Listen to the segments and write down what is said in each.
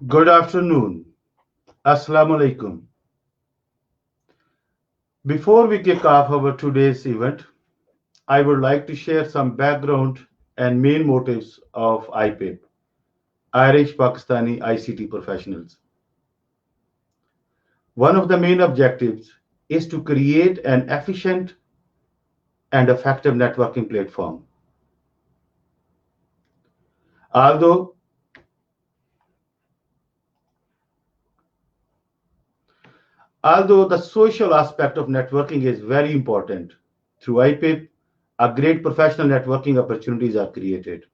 Good afternoon. Assalamu alaikum. Before we kick off our today's event, I would like to share some background and main motives of IPIP, Irish Pakistani ICT Professionals. One of the main objectives is to create an efficient and effective networking platform. Although, although the social aspect of networking is very important, through IPIP, a great professional networking opportunities are created.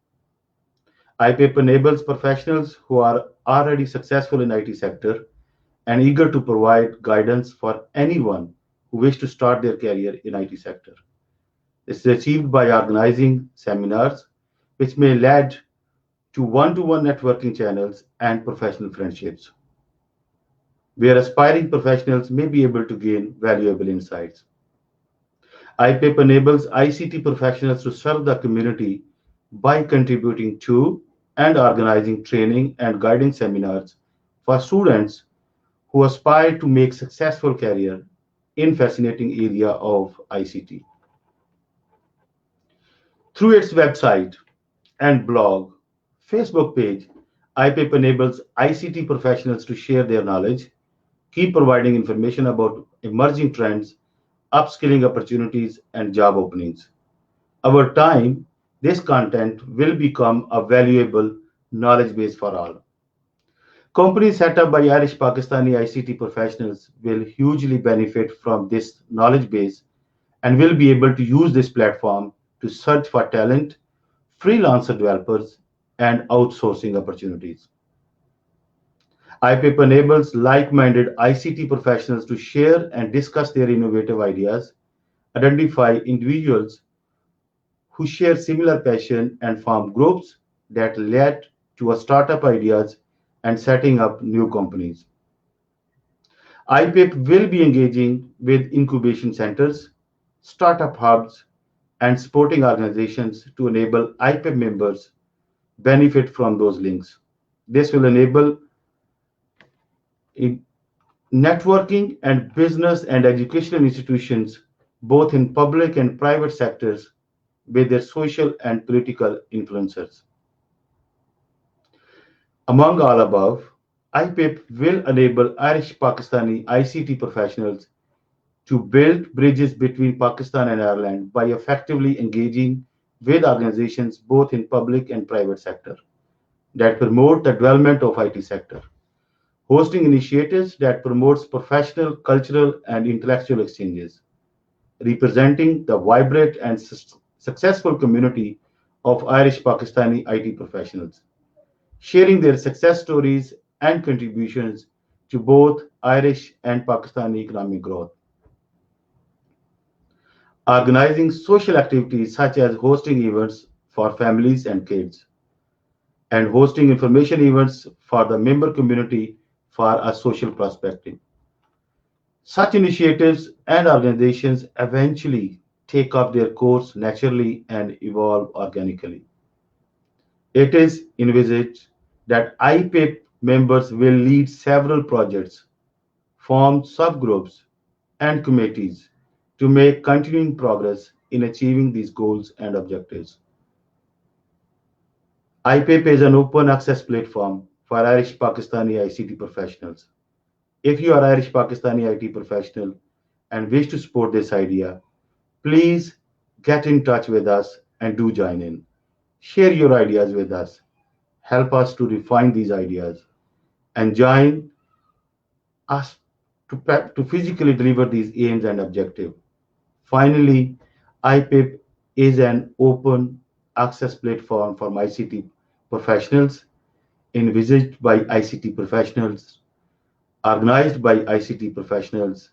IPIP enables professionals who are already successful in IT sector and eager to provide guidance for anyone who wish to start their career in IT sector. This is achieved by organizing seminars which may lead to one-to-one networking channels and professional friendships, where aspiring professionals may be able to gain valuable insights. IPIP enables ICT professionals to serve the community by contributing to and organizing training and guiding seminars for students who aspire to make successful career in fascinating area of ICT. Through its website and blog, Facebook page, IPIP enables ICT professionals to share their knowledge, keep providing information about emerging trends, upskilling opportunities, and job openings. Over time, this content will become a valuable knowledge base for all. Companies set up by Irish Pakistani ICT professionals will hugely benefit from this knowledge base and will be able to use this platform to search for talent, freelancer developers, and outsourcing opportunities. IPIP enables like minded ICT professionals to share and discuss their innovative ideas, identify individuals who share similar passion, and form groups that led to a startup ideas and setting up new companies. IPIP will be engaging with incubation centers, startup hubs, and supporting organizations to enable IPIP members benefit from those links. This will enable networking and business and educational institutions, both in public and private sectors, with their social and political influencers. Among all above, IPIP will enable Irish Pakistani ICT professionals to build bridges between Pakistan and Ireland by effectively engaging with organizations both in public and private sector that promote the development of IT sector, hosting initiatives that promotes professional, cultural, and intellectual exchanges, representing the vibrant and successful community of Irish Pakistani IT professionals, sharing their success stories and contributions to both Irish and Pakistani economic growth. Organizing social activities such as hosting events for families and kids, and hosting information events for the member community for a social perspective. Such initiatives and organizations eventually take up their course naturally and evolve organically. It is envisaged that IPIP members will lead several projects, form subgroups, and committees to make continuing progress in achieving these goals and objectives. IPIP is an open access platform for Irish Pakistani ICT professionals. If you are Irish Pakistani IT professional and wish to support this idea, please get in touch with us and do join in. Share your ideas with us. Help us to refine these ideas and join us to physically deliver these aims and objectives. Finally, IPIP is an open access platform for ICT professionals, envisaged by ICT professionals, organized by ICT professionals,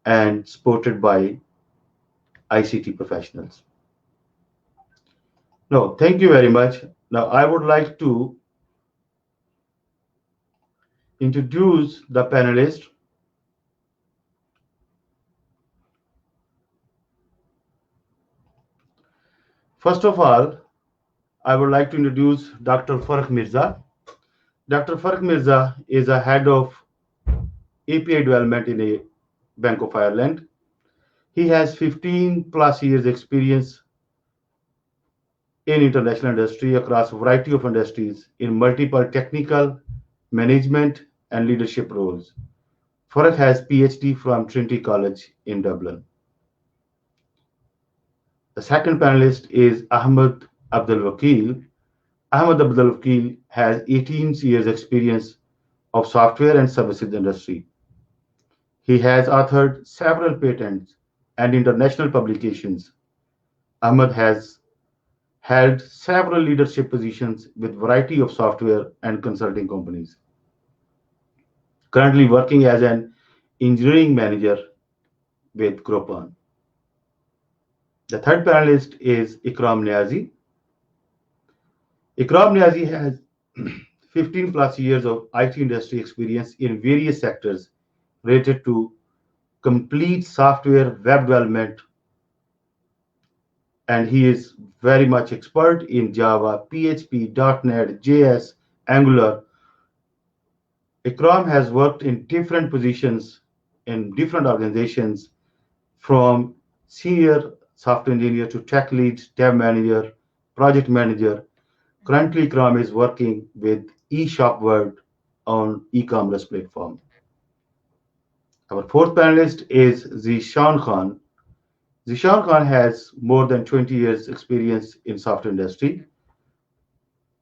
and supported by ICT professionals. No, thank you very much. Now, I would like to introduce the panelists. First of all, I would like to introduce Dr. Farah Mirza. Dr. Farq Mirza is a head of API development in a Bank of Ireland. He has 15 plus years experience in international industry across a variety of industries in multiple technical, management, and leadership roles. Farq has PhD from Trinity College in Dublin. The second panelist is Ahmed Abdul Wakil. Ahmed Abdul Wakil has 18 years experience of software and services industry. He has authored several patents and international publications. Ahmed has held several leadership positions with variety of software and consulting companies. Currently working as an engineering manager with Groupon. The third panelist is Ikram Niazi. Ikram Niazi has 15 plus years of IT industry experience in various sectors related to complete software web development, and he is very much expert in Java, PHP, .NET, JS, Angular. Ikram has worked in different positions in different organizations, from senior software engineer to tech lead, dev manager, project manager. Currently, Ikram is working with eShop World on e-commerce platform. Our fourth panelist is Zishan Khan. Zishan Khan has more than 20 years experience in software industry.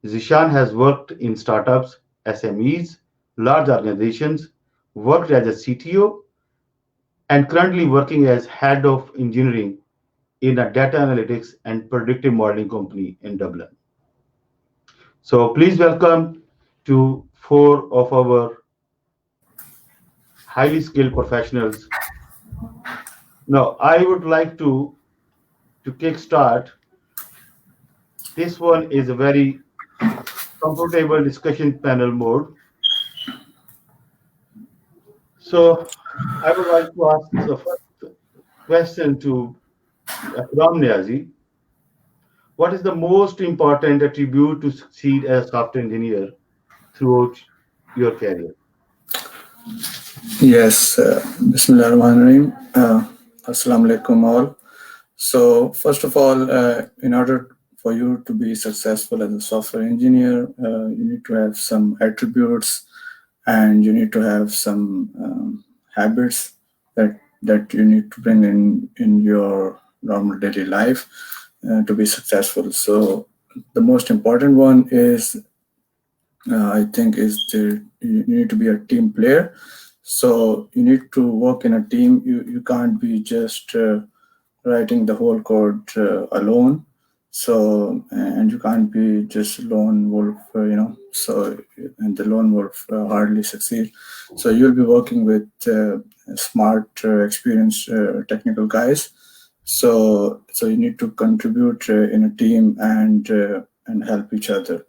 Zishan has worked in startups, SMEs, large organizations, worked as a CTO, and currently working as head of engineering in a data analytics and predictive modeling company in Dublin. So please welcome to four of our highly skilled professionals. Now, I would like to kickstart. This one is a very comfortable discussion panel mode. So I would like to ask the first question to Ram Niazi. What is the most important attribute to succeed as a software engineer throughout your career? Yes, Bismillah ar-Rahman ar-Rahim. Assalamu alaikum all. So, first of all, in order for you to be successful as a software engineer, you need to have some attributes and you need to have some habits that you need to bring in your normal daily life to be successful. So, the most important one is I think is you need to be a team player. So you need to work in a team. You can't be just writing the whole code alone. So and you can't be just lone wolf, So and the lone wolf hardly succeed. So you'll be working with smart, experienced technical guys. So you need to contribute in a team and help each other.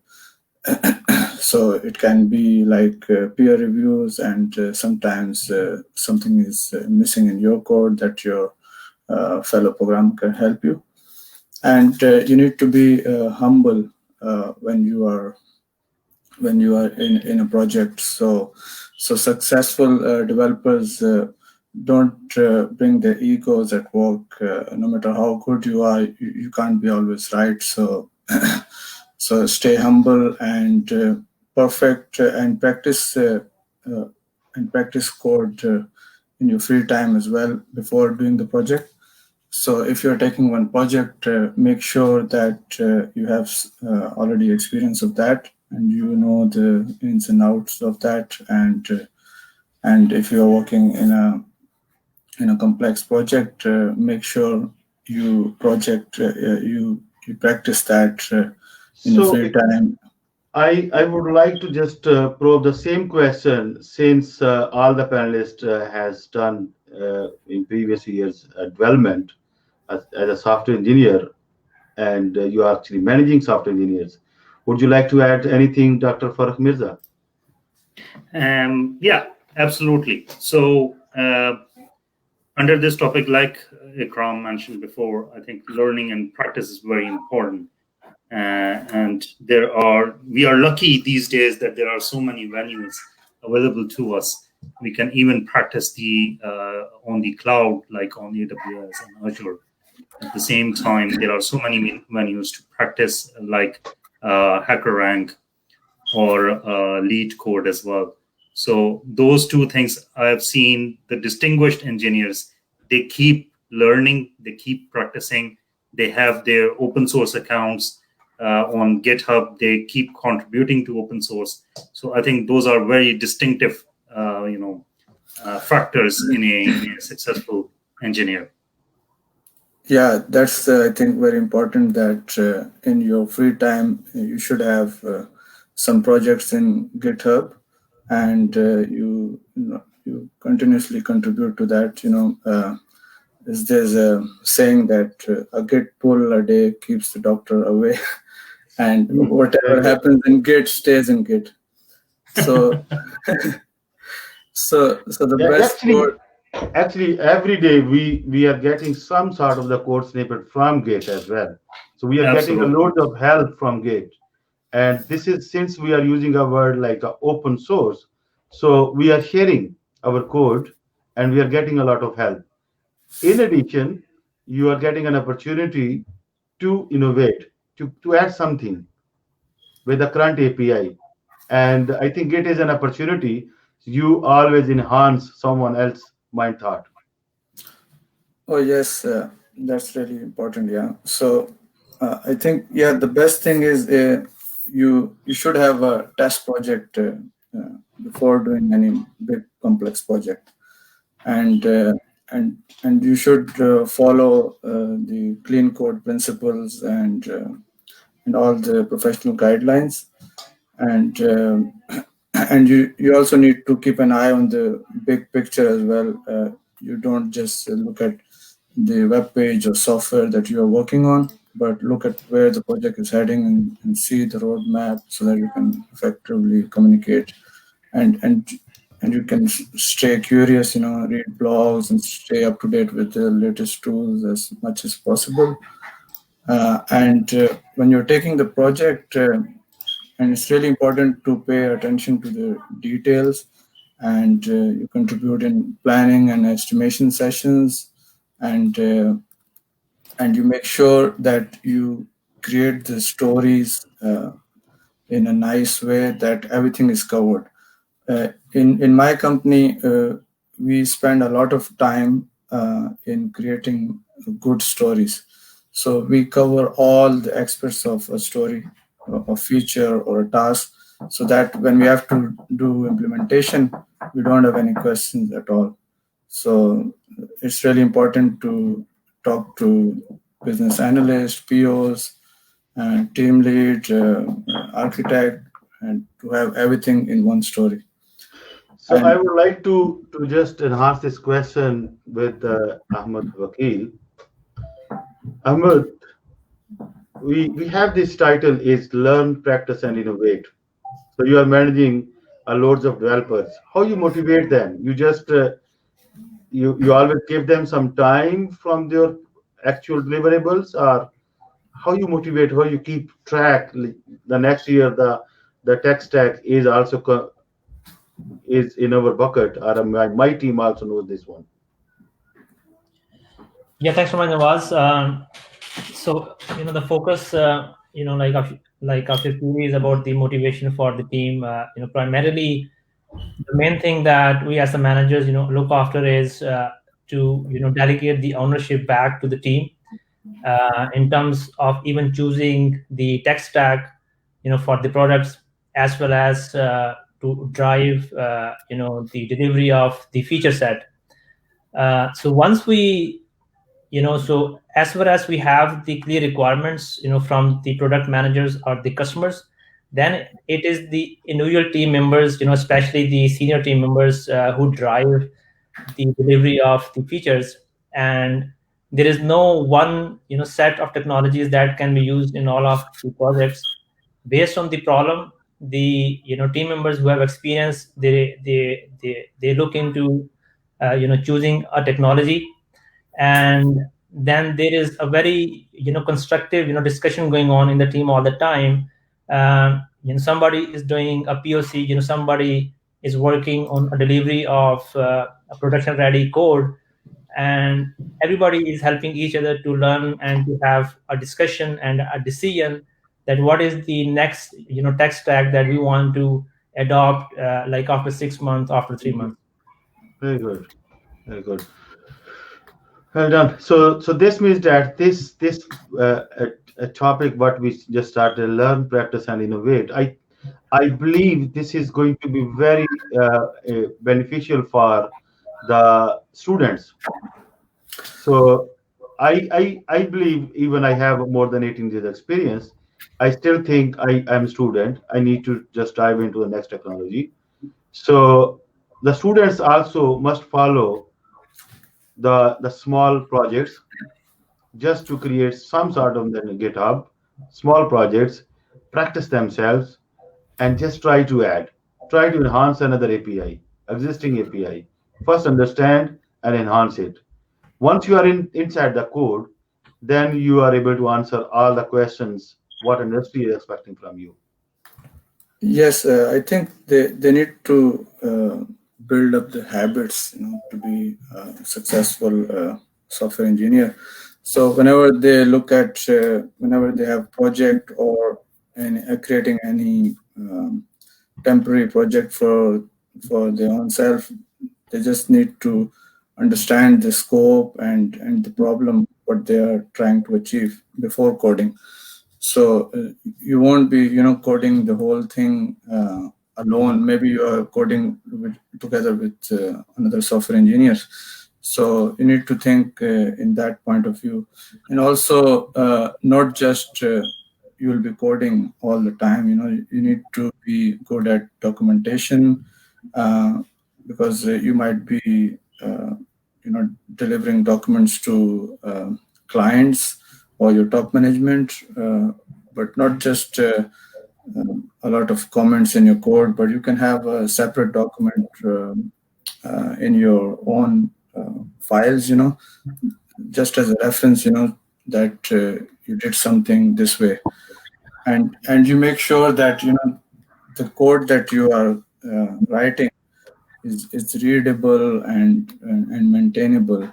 So it can be like peer reviews, and sometimes something is missing in your code that your fellow programmer can help you. And you need to be humble when you are in a project. So successful developers don't bring their egos at work. No matter how good you are, you can't be always right. So so stay humble and perfect and practice code in your free time as well before doing the project. So if you're taking one project, make sure that you have already experience of that and you know the ins and outs of that. And if you're working in a complex project, make sure you practice that in your So free time. I would like to just probe the same question, since all the panelists has done in previous years development as a software engineer, and you are actually managing software engineers. Would you like to add anything, Dr. Farah Mirza? Yeah, absolutely. So under this topic, like Ikram mentioned before, I think learning and practice is very important. and we are lucky these days that there are so many venues available to us. We can even practice on the cloud, like on AWS and Azure. At the same time, there are so many venues to practice, like HackerRank or Lead Code as well. So those two things I have seen, the distinguished engineers, they keep learning, they keep practicing, they have their open source accounts on GitHub, they keep contributing to open source. So I think those are very distinctive, factors in a successful engineer. Yeah, that's I think very important that in your free time you should have some projects in GitHub, and you continuously contribute to that. There's a saying that a Git pull a day keeps the doctor away, and whatever happens in Git stays in Git. So, so the best code. Actually, every day we are getting some sort of the code snippet from Git as well. So we are getting a lot of help from Git. And this is since we are using a word like open source. So we are sharing our code and we are getting a lot of help. In addition, you are getting an opportunity to innovate, to add something with the current API. And I think Git is an opportunity. You always enhance someone else's mind thought. Oh yes, that's really important. Yeah. So I think the best thing is you should have a test project before doing any big complex project, and you should follow the clean code principles and all the professional guidelines, and and you also need to keep an eye on the big picture as well. You don't just look at the web page or software that you are working on, but look at where the project is heading and see the roadmap so that you can effectively communicate and you can stay curious, read blogs and stay up to date with the latest tools as much as possible. And when you're taking the project, and it's really important to pay attention to the details, and you contribute in planning and estimation sessions, and you make sure that you create the stories in a nice way that everything is covered. In my company, we spend a lot of time in creating good stories. So we cover all the aspects of a story, a feature or a task, so that when we have to do implementation, we don't have any questions at all. So it's really important to talk to business analysts, POs, team lead, architect, and to have everything in one story. So I would like to just enhance this question with Ahmed Vakil. Ahmed, we have this title is Learn, Practice, and Innovate. So you are managing loads of developers. How you motivate them? You just you always give them some time from their actual deliverables, or how you motivate? How you keep track? The next year the tech stack is also is in our bucket, or my team also knows this one. Yeah, thanks so much, Nawaz. So the focus, like of your query is about the motivation for the team. Primarily, the main thing that we as the managers, look after is to delegate the ownership back to the team in terms of even choosing the tech stack, for the products, as well as to drive the delivery of the feature set. So once we so as far as we have the clear requirements from the product managers or the customers, then it is the individual team members, especially the senior team members, who drive the delivery of the features. And there is no one set of technologies that can be used in all of the projects. Based on the problem, the team members who have experience, they look into choosing a technology, and then there is a very constructive discussion going on in the team all the time. Somebody is doing a POC, somebody is working on a delivery of a production ready code, and everybody is helping each other to learn and to have a discussion and a decision that what is the next tech stack that we want to adopt, like after 6 months, after 3 months. Very good. Very good. Well done. So this means that this a topic what we just started, learn, practice, and innovate. I believe this is going to be very beneficial for the students. So I believe, even I have more than 18 years experience, I still think I am a student. I need to just dive into the next technology. So the students also must follow the small projects, just to create some sort of then GitHub, small projects, practice themselves, and just try to enhance another API, existing API. First understand and enhance it. Once you are inside the code, then you are able to answer all the questions what industry is expecting from you. Yes, I think they need to build up the habits, to be a successful software engineer. So whenever they look at, whenever they have project or creating any temporary project for their own self, they just need to understand the scope and the problem what they are trying to achieve before coding. So you won't be coding the whole thing alone. Maybe you are coding together with another software engineer. So you need to think in that point of view, and also not just you will be coding all the time. You need to be good at documentation, because you might be delivering documents to clients or your top management, but not just a lot of comments in your code, but you can have a separate document in your own files, just as a reference, that you did something this way, and you make sure that the code that you are writing is readable and maintainable,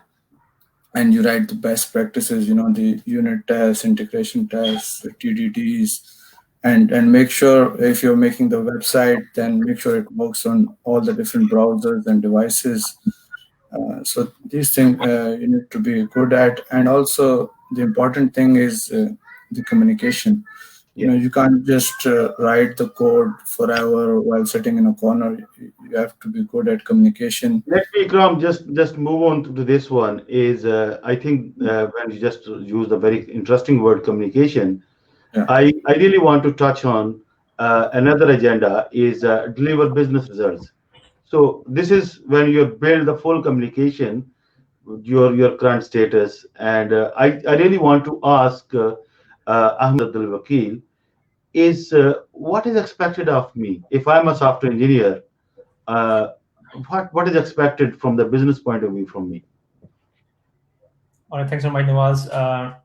and you write the best practices, the unit tests, integration tests, TDDs, and make sure if you're making the website, then make sure it works on all the different browsers and devices. So these things you need to be good at, and also the important thing is the communication. You can't just write the code forever while sitting in a corner. You have to be good at communication. Let me, Ikram, just move on to this one. Is I think when you just use the very interesting word communication, Yeah. I really want to touch on another agenda is deliver business results. So this is when you build the full communication, your current status, and I really want to ask Ahmed Abdul Wakil, is what is expected of me if I'm a software engineer? Uh, what is expected from the business point of view from me? All right, thanks so much, Nawaz.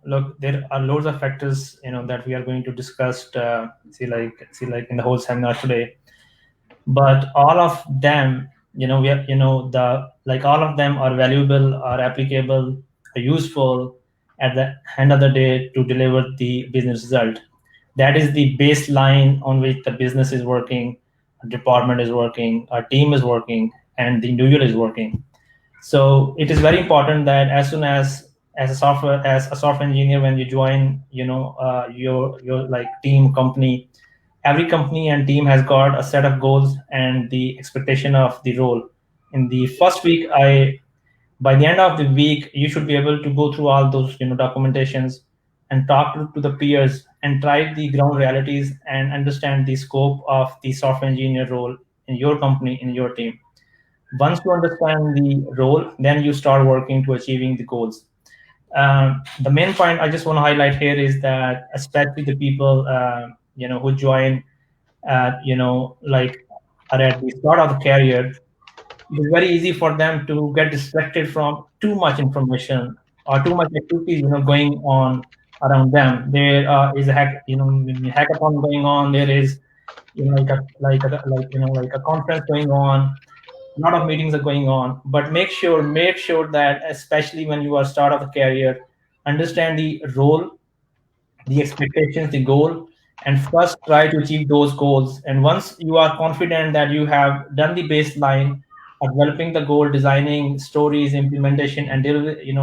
Look, there are loads of factors that we are going to discuss. See like in the whole seminar today, but all of them, we have, all of them are valuable, are applicable, are useful at the end of the day to deliver the business result. That is the baseline on which the business is working, a department is working, a team is working, and the individual is working. So it is very important that as soon as a software engineer, when you join your like team, company, every company and team has got a set of goals and the expectation of the role. In the first week, by the end of the week, you should be able to go through all those documentations and talk to the peers and try the ground realities and understand the scope of the software engineer role in your company, in your team. Once you understand the role, then you start working to achieving the goals. The main point I just want to highlight here is that especially the people who join like are at the start of the career, it is very easy for them to get distracted from too much information or too much activities going on around them. There is a hackathon going on. There is like a conference going on. A lot of meetings are going on. But make sure that, especially when you are start of a career, understand the role, the expectations, the goal, and first try to achieve those goals. And once you are confident that you have done the baseline of developing the goal, designing stories, implementation, and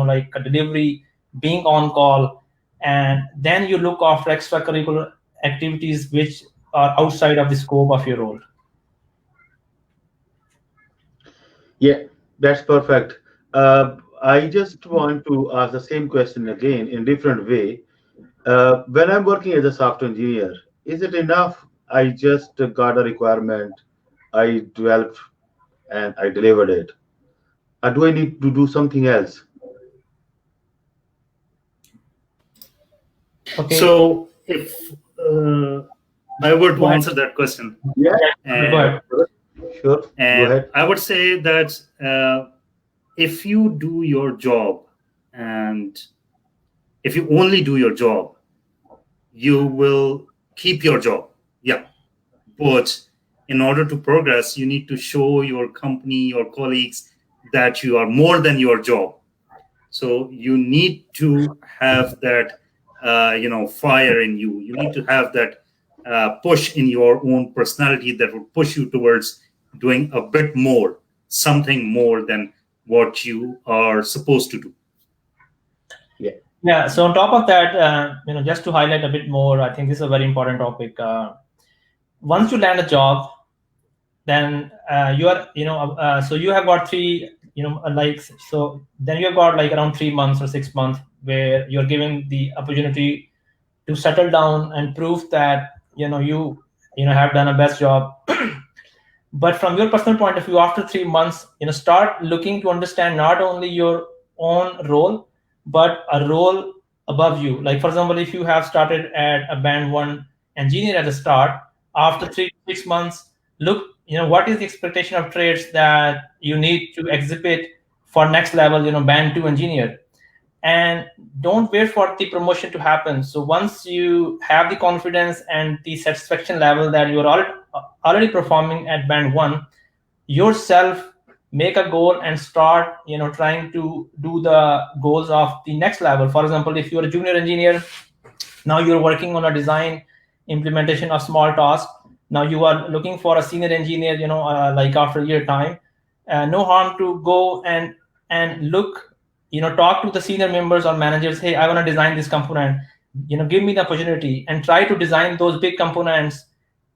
like a delivery, being on call, and then you look after extracurricular activities which are outside of the scope of your role. Yeah, that's perfect. I just want to ask the same question again in different way. When I'm working as a software engineer, is it enough? I just got a requirement, I developed and I delivered it. Or do I need to do something else? Okay. So if I were Go to ahead. answer that question, Yeah, Go ahead. sure. Go ahead. I would say that if you do your job, and if you only do your job, you will keep your job. Yeah. But in order to progress, you need to show your company, your colleagues, that you are more than your job. So you need to have that, fire in you. You need to have that push in your own personality that will push you towards doing a bit more, something more than what you are supposed to do. Yeah. Yeah. So on top of that, just to highlight a bit more, I think this is a very important topic. Once you land a job, then you are so you have got three so then you've got like around 3 months or 6 months where you're given the opportunity to settle down and prove that you have done a best job. But from your personal point of view, after 3 months, start looking to understand not only your own role but a role above you. Like, for example, if you have started at a band 1 engineer at the start, after 3 to 6 months, look, what is the expectation of traits that you need to exhibit for next level, band 2 engineer. And don't wait for the promotion to happen. So once you have the confidence and the satisfaction level that you're already performing at band 1, yourself make a goal and start trying to do the goals of the next level. For example, if you're a junior engineer, now you're working on a design implementation of small tasks. Now you are looking for a senior engineer, like after a year time. No harm to go and look, talk to the senior members or managers. Hey, I want to design this component. Give me the opportunity, and try to design those big components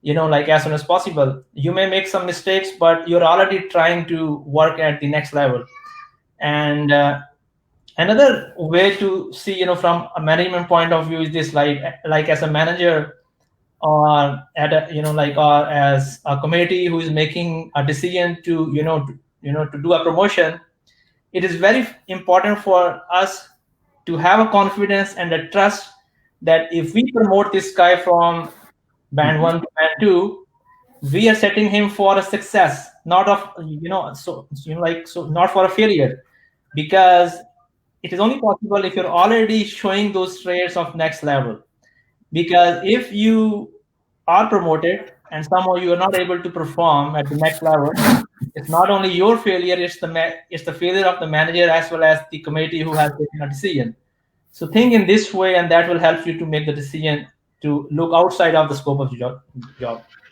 like as soon as possible. You may make some mistakes, but you're already trying to work at the next level. And another way to see, from a management point of view, is this, like as a manager, or at a, or as a committee who is making a decision to to do a promotion. It is very important for us to have a confidence and a trust that if we promote this guy from band 1 to band 2, we are setting him for a success, not of not for a failure. Because it is only possible if you're already showing those traits of next level. Because if you are promoted and somehow you are not able to perform at the next level, it's not only your failure, it's the failure of the manager as well as the committee who has taken a decision. So think in this way, and that will help you to make the decision to look outside of the scope of the job.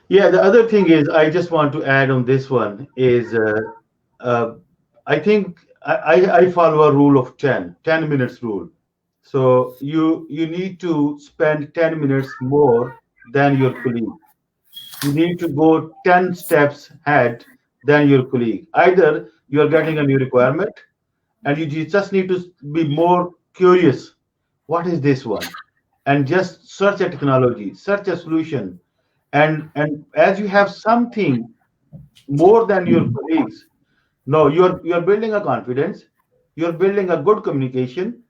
Yeah, the other thing is, I just want to add on this one is, uh, I think I follow a rule of 10 minutes rule. So you need to spend 10 minutes more than your colleague. You need to go 10 steps ahead than your colleague. Either you are getting a new requirement and you just need to be more curious. What is this one? And just search a technology, search a solution. And as you have something more than your colleagues, no, you're building a confidence, you're building a good communication,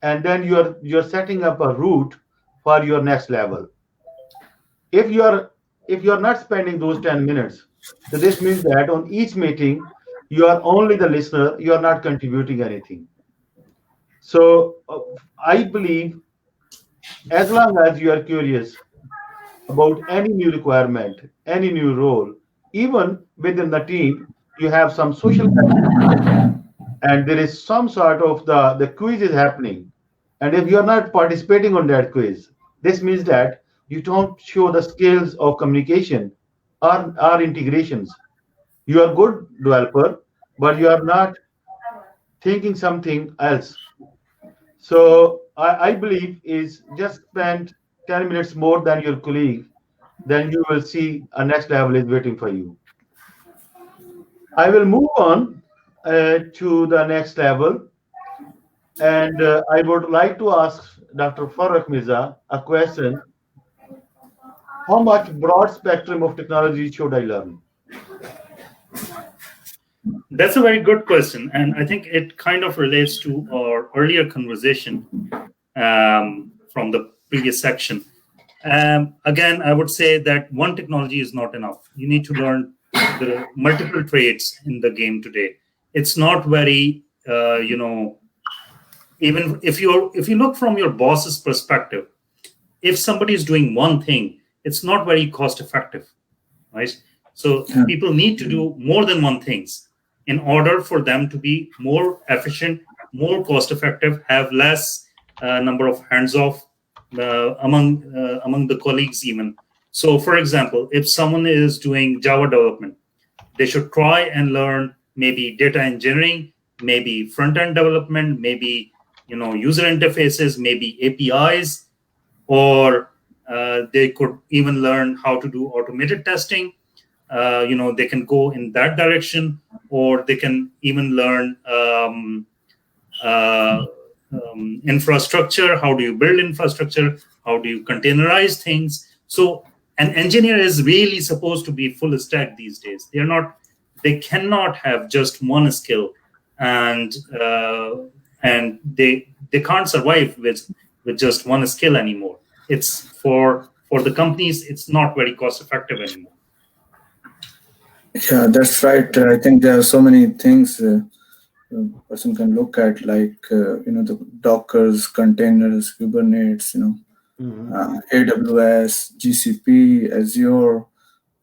and then you're setting up a route for your next level. If you're not spending those 10 minutes, so this means that on each meeting you are only the listener, you are not contributing anything. So I believe as long as you are curious about any new requirement, any new role, even within the team, you have some social and there is some sort of the quiz is happening. And if you are not participating on that quiz, this means that you don't show the skills of communication or integrations. You are good developer, but you are not thinking something else. So I believe is just spend 10 minutes more than your colleague, then you will see a next level is waiting for you. I will move on to the next level, and I would like to ask Dr. Farooq Mirza a question. How much broad spectrum of technology should I learn? That's a very good question, and I think it kind of relates to our earlier conversation from the previous section. Again, I would say that one technology is not enough. You need to learn the multiple trades in the game today. It's not very, even if you look from your boss's perspective, if somebody is doing one thing, it's not very cost effective, right? So people need to do more than one things in order for them to be more efficient, more cost effective, have less number of hands off among the colleagues even. So for example, if someone is doing Java development, they should try and learn maybe data engineering, maybe front end development, maybe user interfaces, maybe APIs, or they could even learn how to do automated testing. They can go in that direction, or they can even learn infrastructure. How do you build infrastructure? How do you containerize things? So an engineer is really supposed to be full stack these days. They cannot have just one skill, and they can't survive with just one skill anymore. It's for the companies, it's not very cost effective anymore. Yeah, that's right. I think there are so many things a person can look at, like the Dockers, containers, Kubernetes, AWS, GCP, Azure,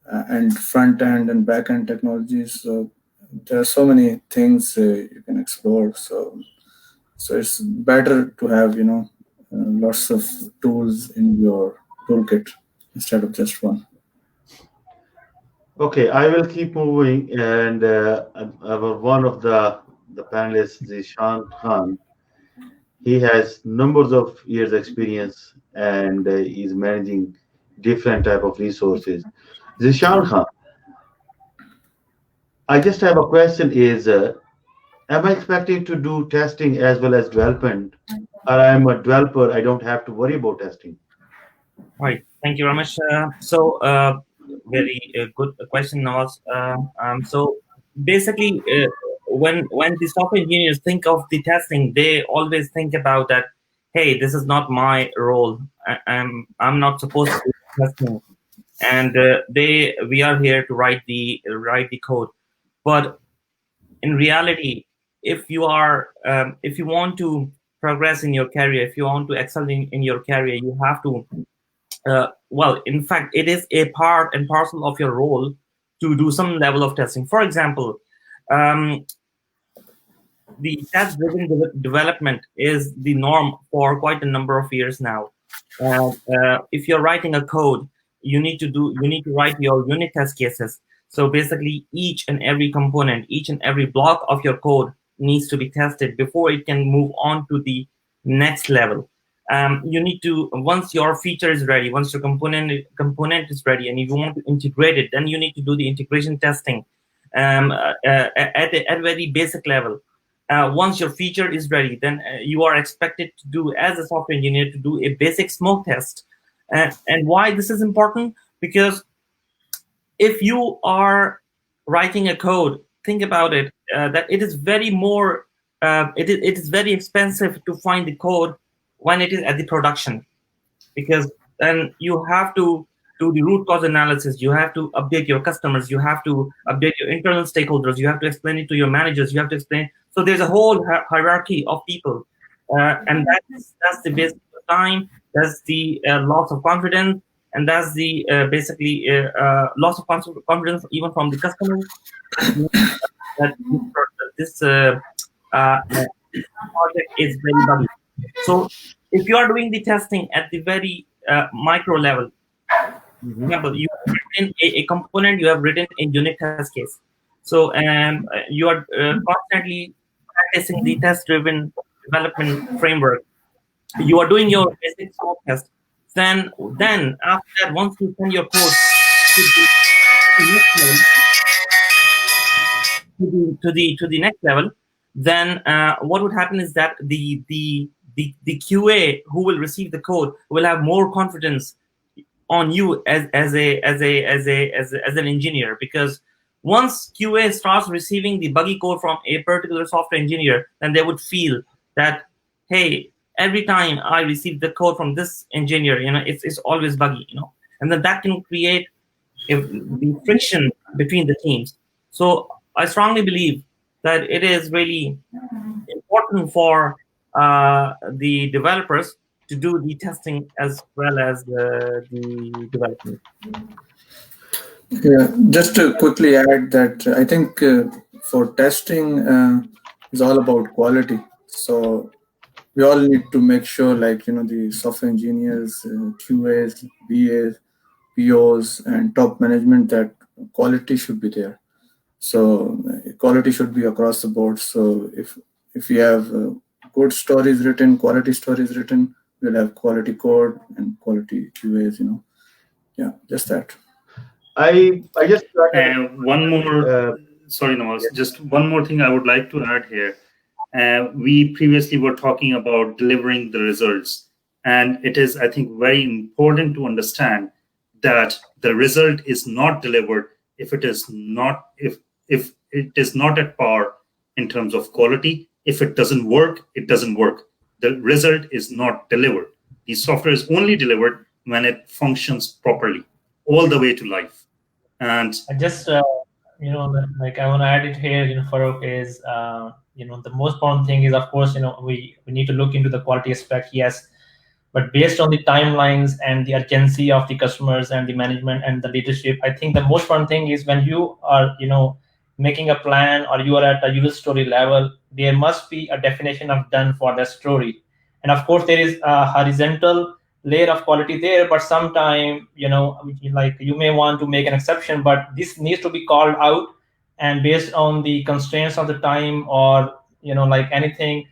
and front end and back end technologies. So there are so many things you can explore. So it's better to have lots of tools in your toolkit instead of just one. Okay, I will keep moving, and one of the panelists, Zishan Khan, he has numbers of years experience, and he's managing different type of resources. Zishan Khan, I just have a question: is am I expected to do testing as well as development, or I'm a developer, I don't have to worry about testing? Right. Thank you very much. Very good question, Nawaz. So basically, when the software engineers think of the testing, they always think about that. Hey, this is not my role. I'm not supposed to do testing, and we are here to write the code. But in reality, if you want to progress in your career, if you want to excel in your career, you have to well, in fact, it is a part and parcel of your role to do some level of testing. For example, the test-driven development is the norm for quite a number of years now. If you're writing a code, you need to write your unit test cases. So basically, each and every component, each and every block of your code needs to be tested before it can move on to the next level. You need to, once your feature is ready, once your component is ready, and you want to integrate it, then you need to do the integration testing at a very basic level. Once your feature is ready, then you are expected to do, as a software engineer, to do a basic smoke test. And why this is important? Because if you are writing a code, think about it, that it is very more, it is very expensive to find the code when it is at the production, because then you have to do the root cause analysis, you have to update your customers, you have to update your internal stakeholders, you have to explain it to your managers, you have to explain. So there's a whole hierarchy of people and that's the basic time. That's the loss of confidence, and that's the basically loss of confidence even from the customer. That this project is very buggy. So if you are doing the testing at the very micro level, for example, you have written a component, you have written a unit test case. So you are constantly practicing the test-driven development framework. You are doing your basic smoke test. Then after that, once you send your code to the next level, to the next level, then what would happen is that the QA who will receive the code will have more confidence on you as an engineer, because once QA starts receiving the buggy code from a particular software engineer, then they would feel that, hey, every time I receive the code from this engineer, it's always buggy, and then that can create the friction between the teams. So I strongly believe that it is really important for the developers to do the testing as well as the development. Yeah, just to quickly add that I think for testing is all about quality. So we all need to make sure, like, the software engineers, QAs, BAs, POs, and top management, that quality should be there. So quality should be across the board. So if you have good stories written, quality stories written, we'll have quality code and quality QAs. Yeah, just that. I just One more, sorry, Nawaz, just one more thing I would like to add here. We previously were talking about delivering the results, and it is, I think, very important to understand that the result is not delivered if it is not if it is not at par in terms of quality. If it doesn't work, it doesn't work. The result is not delivered. The software is only delivered when it functions properly, all the way to life. And I just like I want to add it here, Farooq, is the most important thing is, of course, we need to look into the quality aspect, yes, but based on the timelines and the urgency of the customers and the management and the leadership, I think the most important thing is when you are making a plan, or you are at a user story level, there must be a definition of done for that story. And of course there is a horizontal layer of quality there, but sometime like you may want to make an exception, but this needs to be called out, and based on the constraints of the time, or like anything,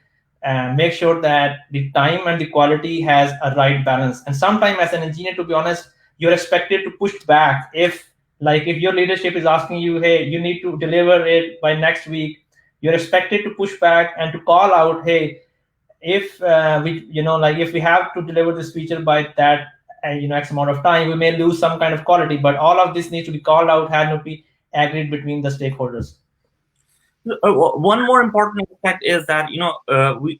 make sure that the time and the quality has a right balance. And sometimes as an engineer, to be honest, you're expected to push back. If your leadership is asking you, hey, you need to deliver it by next week, you're expected to push back and to call out, hey, if if we have to deliver this feature by that X amount of time, we may lose some kind of quality. But all of this needs to be called out, had to be agreed between the stakeholders. One more important aspect is that we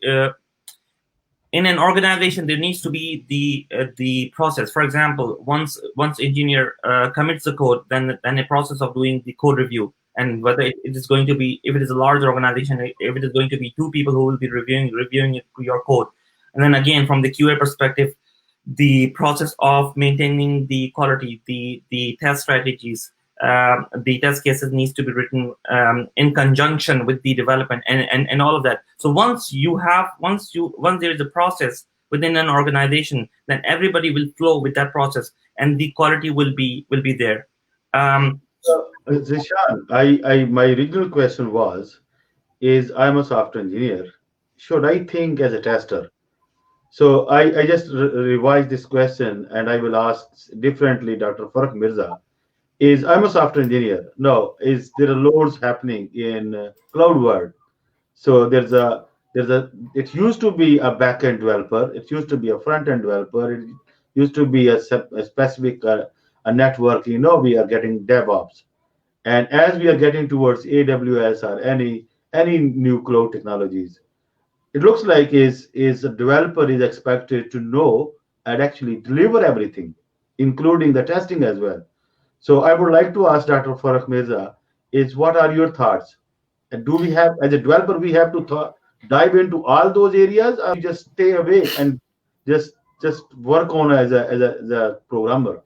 in an organization there needs to be the process. For example, once engineer commits the code, then a process of doing the code review, and whether it is going to be, if it is a larger organization, if it is going to be 2 people who will be reviewing your code. And then again, from the QA perspective, the process of maintaining the quality, the test strategies, the test cases needs to be written in conjunction with the development and all of that. So once there is a process within an organization, then everybody will flow with that process, and the quality will be there. Zishan, my original question was, I'm a software engineer. Should I think as a tester? So I just revised this question, and I will ask differently, Dr. Farooq Mirza. I'm a software engineer. No, there are loads happening in cloud world. So it used to be a back-end developer. It used to be a front-end developer. It used to be a specific a network. We are getting DevOps. And as we are getting towards AWS or any new cloud technologies, it looks like is a developer is expected to know and actually deliver everything, including the testing as well. So I would like to ask Dr. Farooq Mirza, what are your thoughts? And do we have, as a developer, we have to dive into all those areas, or you just stay away and just work on as a programmer?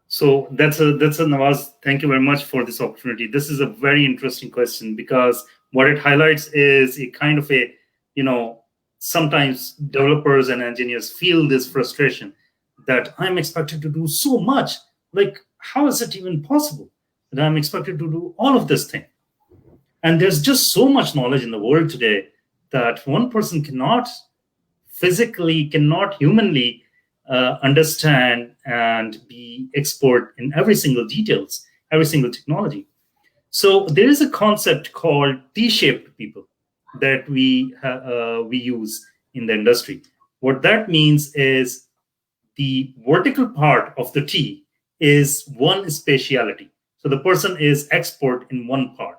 So that's a Nawaz. Thank you very much for this opportunity. This is a very interesting question because what it highlights is a kind of a, you know, sometimes developers and engineers feel this frustration that I'm expected to do so much. Like, how is it even possible that I'm expected to do all of this thing? And there's just so much knowledge in the world today that one person cannot physically, cannot humanly understand and be expert in every single details, every single technology. So there is a concept called T-shaped people that we use in the industry. What that means is the vertical part of the T is one speciality. So the person is expert in one part,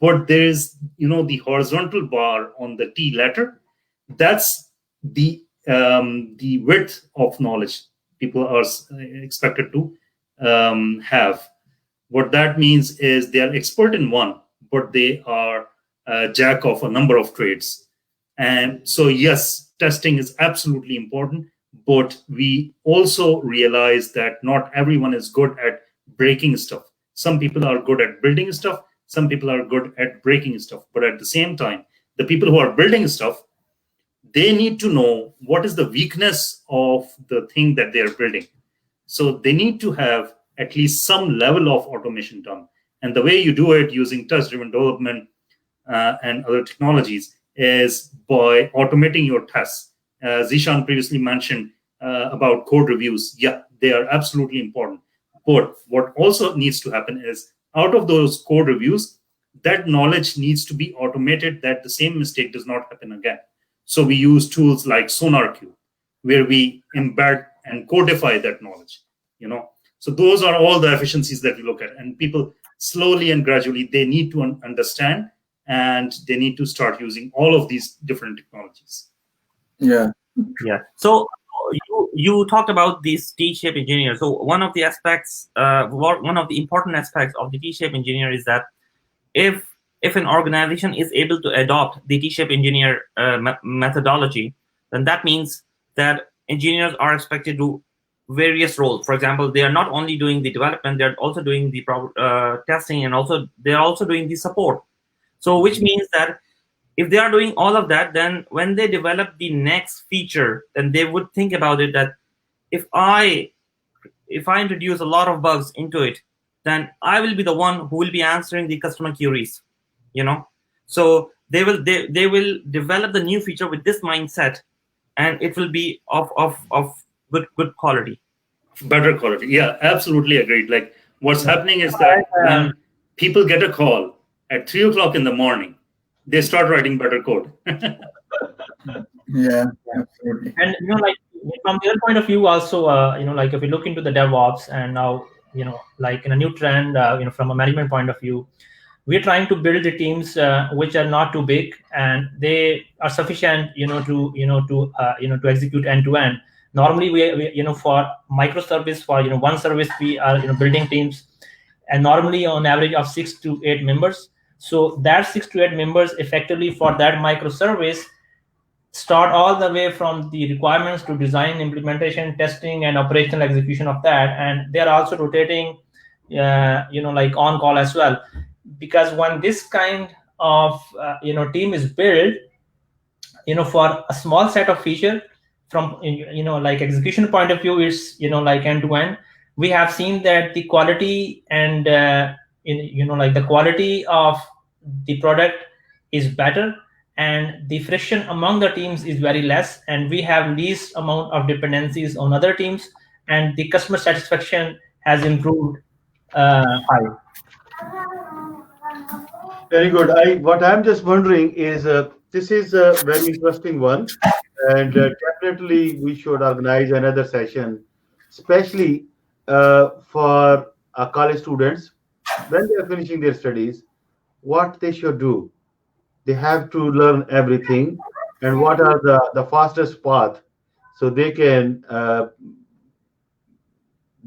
but there's, the horizontal bar on the T letter. That's the width of knowledge people are expected to have. What that means is they are expert in one, but they are jack of a number of trades. And so, yes, testing is absolutely important, but we also realize that not everyone is good at breaking stuff. Some people are good at building stuff, some people are good at breaking stuff. But at the same time, the people who are building stuff, they need to know what is the weakness of the thing that they are building. So they need to have at least some level of automation done. And the way you do it using test-driven development and other technologies is by automating your tests. Zishan previously mentioned about code reviews. Yeah, they are absolutely important. But what also needs to happen is out of those code reviews, that knowledge needs to be automated, that the same mistake does not happen again. So we use tools like SonarQube, where we embed and codify that knowledge. So those are all the efficiencies that we look at, and people slowly and gradually, they need to understand, and they need to start using all of these different technologies. Yeah. So you talked about this T-shaped engineer. So one of the aspects, one of the important aspects of the T-shaped engineer is that if an organization is able to adopt the T-shaped engineer methodology, then that means that engineers are expected to do various roles. For example, they are not only doing the development, they're also doing the testing, and also they're also doing the support. So which means that if they are doing all of that, then when they develop the next feature, then they would think about it that if I introduce a lot of bugs into it, then I will be the one who will be answering the customer queries. So they will develop the new feature with this mindset, and it will be of good quality. Better quality. Yeah, absolutely agreed. Like what's happening is that when people get a call at 3:00 in the morning, they start writing better code. Yeah, absolutely. And like from their point of view, also, like if we look into the DevOps, and now, like in a new trend, from a management point of view, we're trying to build the teams which are not too big, and they are sufficient, to execute end to end. Normally, we for microservice, for one service, we are building teams, and normally on average of 6 to 8 members. So that 6 to 8 members effectively for that microservice start all the way from the requirements to design, implementation, testing, and operational execution of that. And they are also rotating, like on call as well. Because when this kind of team is built, for a small set of feature, from like execution point of view, it's like end to end. We have seen that the quality and like the quality of the product is better, and the friction among the teams is very less, and we have least amount of dependencies on other teams, and the customer satisfaction has improved high. Very good. What I'm just wondering is, this is a very interesting one, and definitely we should organize another session, especially for college students when they are finishing their studies. What they should do? They have to learn everything, and what are the fastest path so they can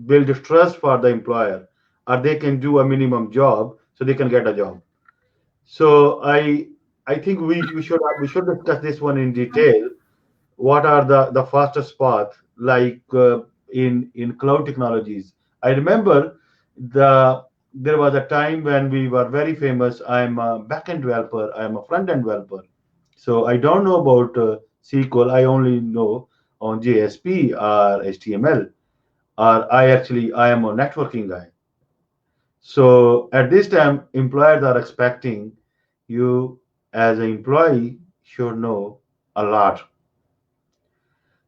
build trust for the employer, or they can do a minimum job so they can get a job. So I think we should discuss this one in detail. What are the fastest path, like in cloud technologies? I remember there was a time when we were very famous. I'm a backend developer. I'm a front end developer. So I don't know about SQL. I only know on JSP or HTML. Or I am a networking guy. So at this time, employers are expecting you as an employee should know a lot.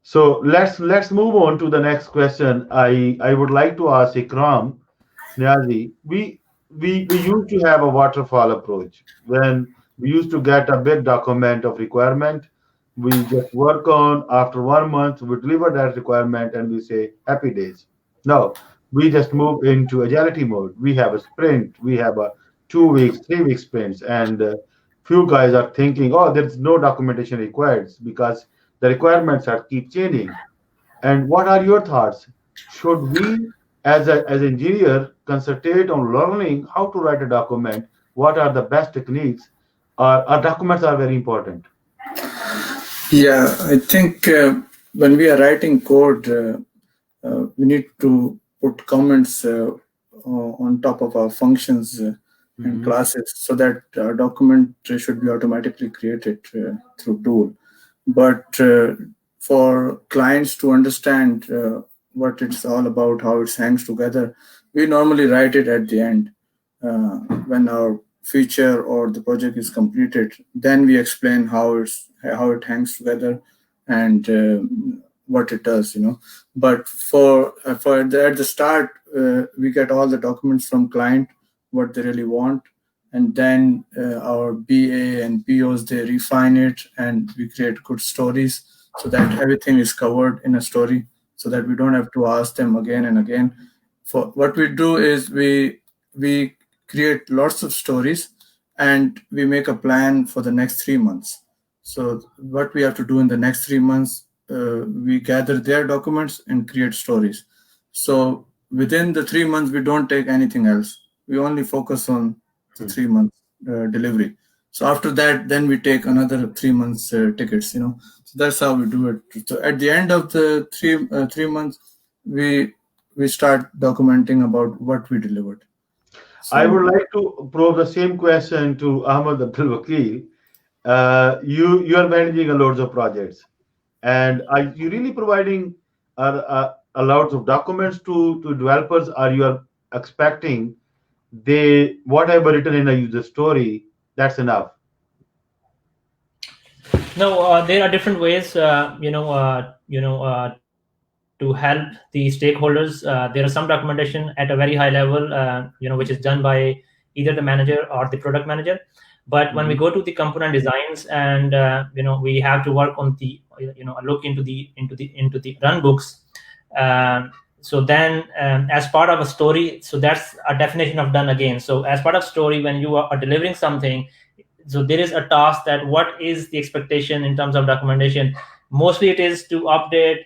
So let's move on to the next question. I would like to ask Ikram Niazi. We used to have a waterfall approach. When we used to get a big document of requirement, we just work on after 1 month, we deliver that requirement and we say happy days. No, we just move into agility mode. We have a sprint, we have a 2 weeks, 3 week sprints, and few guys are thinking, oh, there's no documentation required because the requirements are keep changing. And what are your thoughts? Should we, as engineer, concentrate on learning how to write a document? What are the best techniques? Our documents are very important. Yeah, I think when we are writing code, we need to put comments on top of our functions and classes so that our document should be automatically created through tool. But for clients to understand what it's all about, how it hangs together, we normally write it at the end when our feature or the project is completed. Then we explain how it hangs together and what it does, But at the start, we get all the documents from client, what they really want, and then our BA and POs, they refine it, and we create good stories so that everything is covered in a story, so that we don't have to ask them again and again. For what we do is we create lots of stories, and we make a plan for the next 3 months. So what we have to do in the next 3 months, we gather their documents and create stories. So within the 3 months, we don't take anything else. We only focus on the 3 months delivery. So after that, then we take another 3 months tickets. So that's how we do it. So at the end of the 3 months, we start documenting about what we delivered. So, I would like to probe the same question to Ahmed Abdul Wakil. You are managing a loads of projects, and are you really providing a lots of documents to developers? Are you are expecting they whatever written in a user story, that's enough? No, there are different ways, to help the stakeholders. There are some documentation at a very high level, which is done by either the manager or the product manager. But when we go to the component designs, and we have to work on the look into the run books. So then, as part of a story, so that's a definition of done again. So as part of story, when you are delivering something, so there is a task that what is the expectation in terms of documentation. Mostly it is to update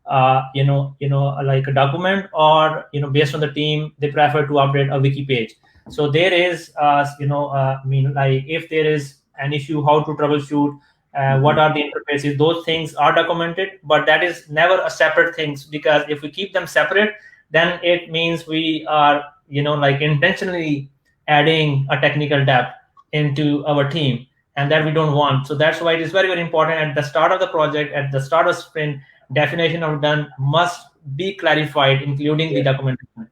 like a document, or based on the team, they prefer to update a wiki page. So there is like if there is an issue, how to troubleshoot, what are the interfaces, those things are documented, but that is never a separate thing, because if we keep them separate, then it means we are like intentionally adding a technical depth into our team, and that we don't want. So that's why it is very, very important at the start of the project, at the start of sprint, definition of done must be clarified, including the documentation.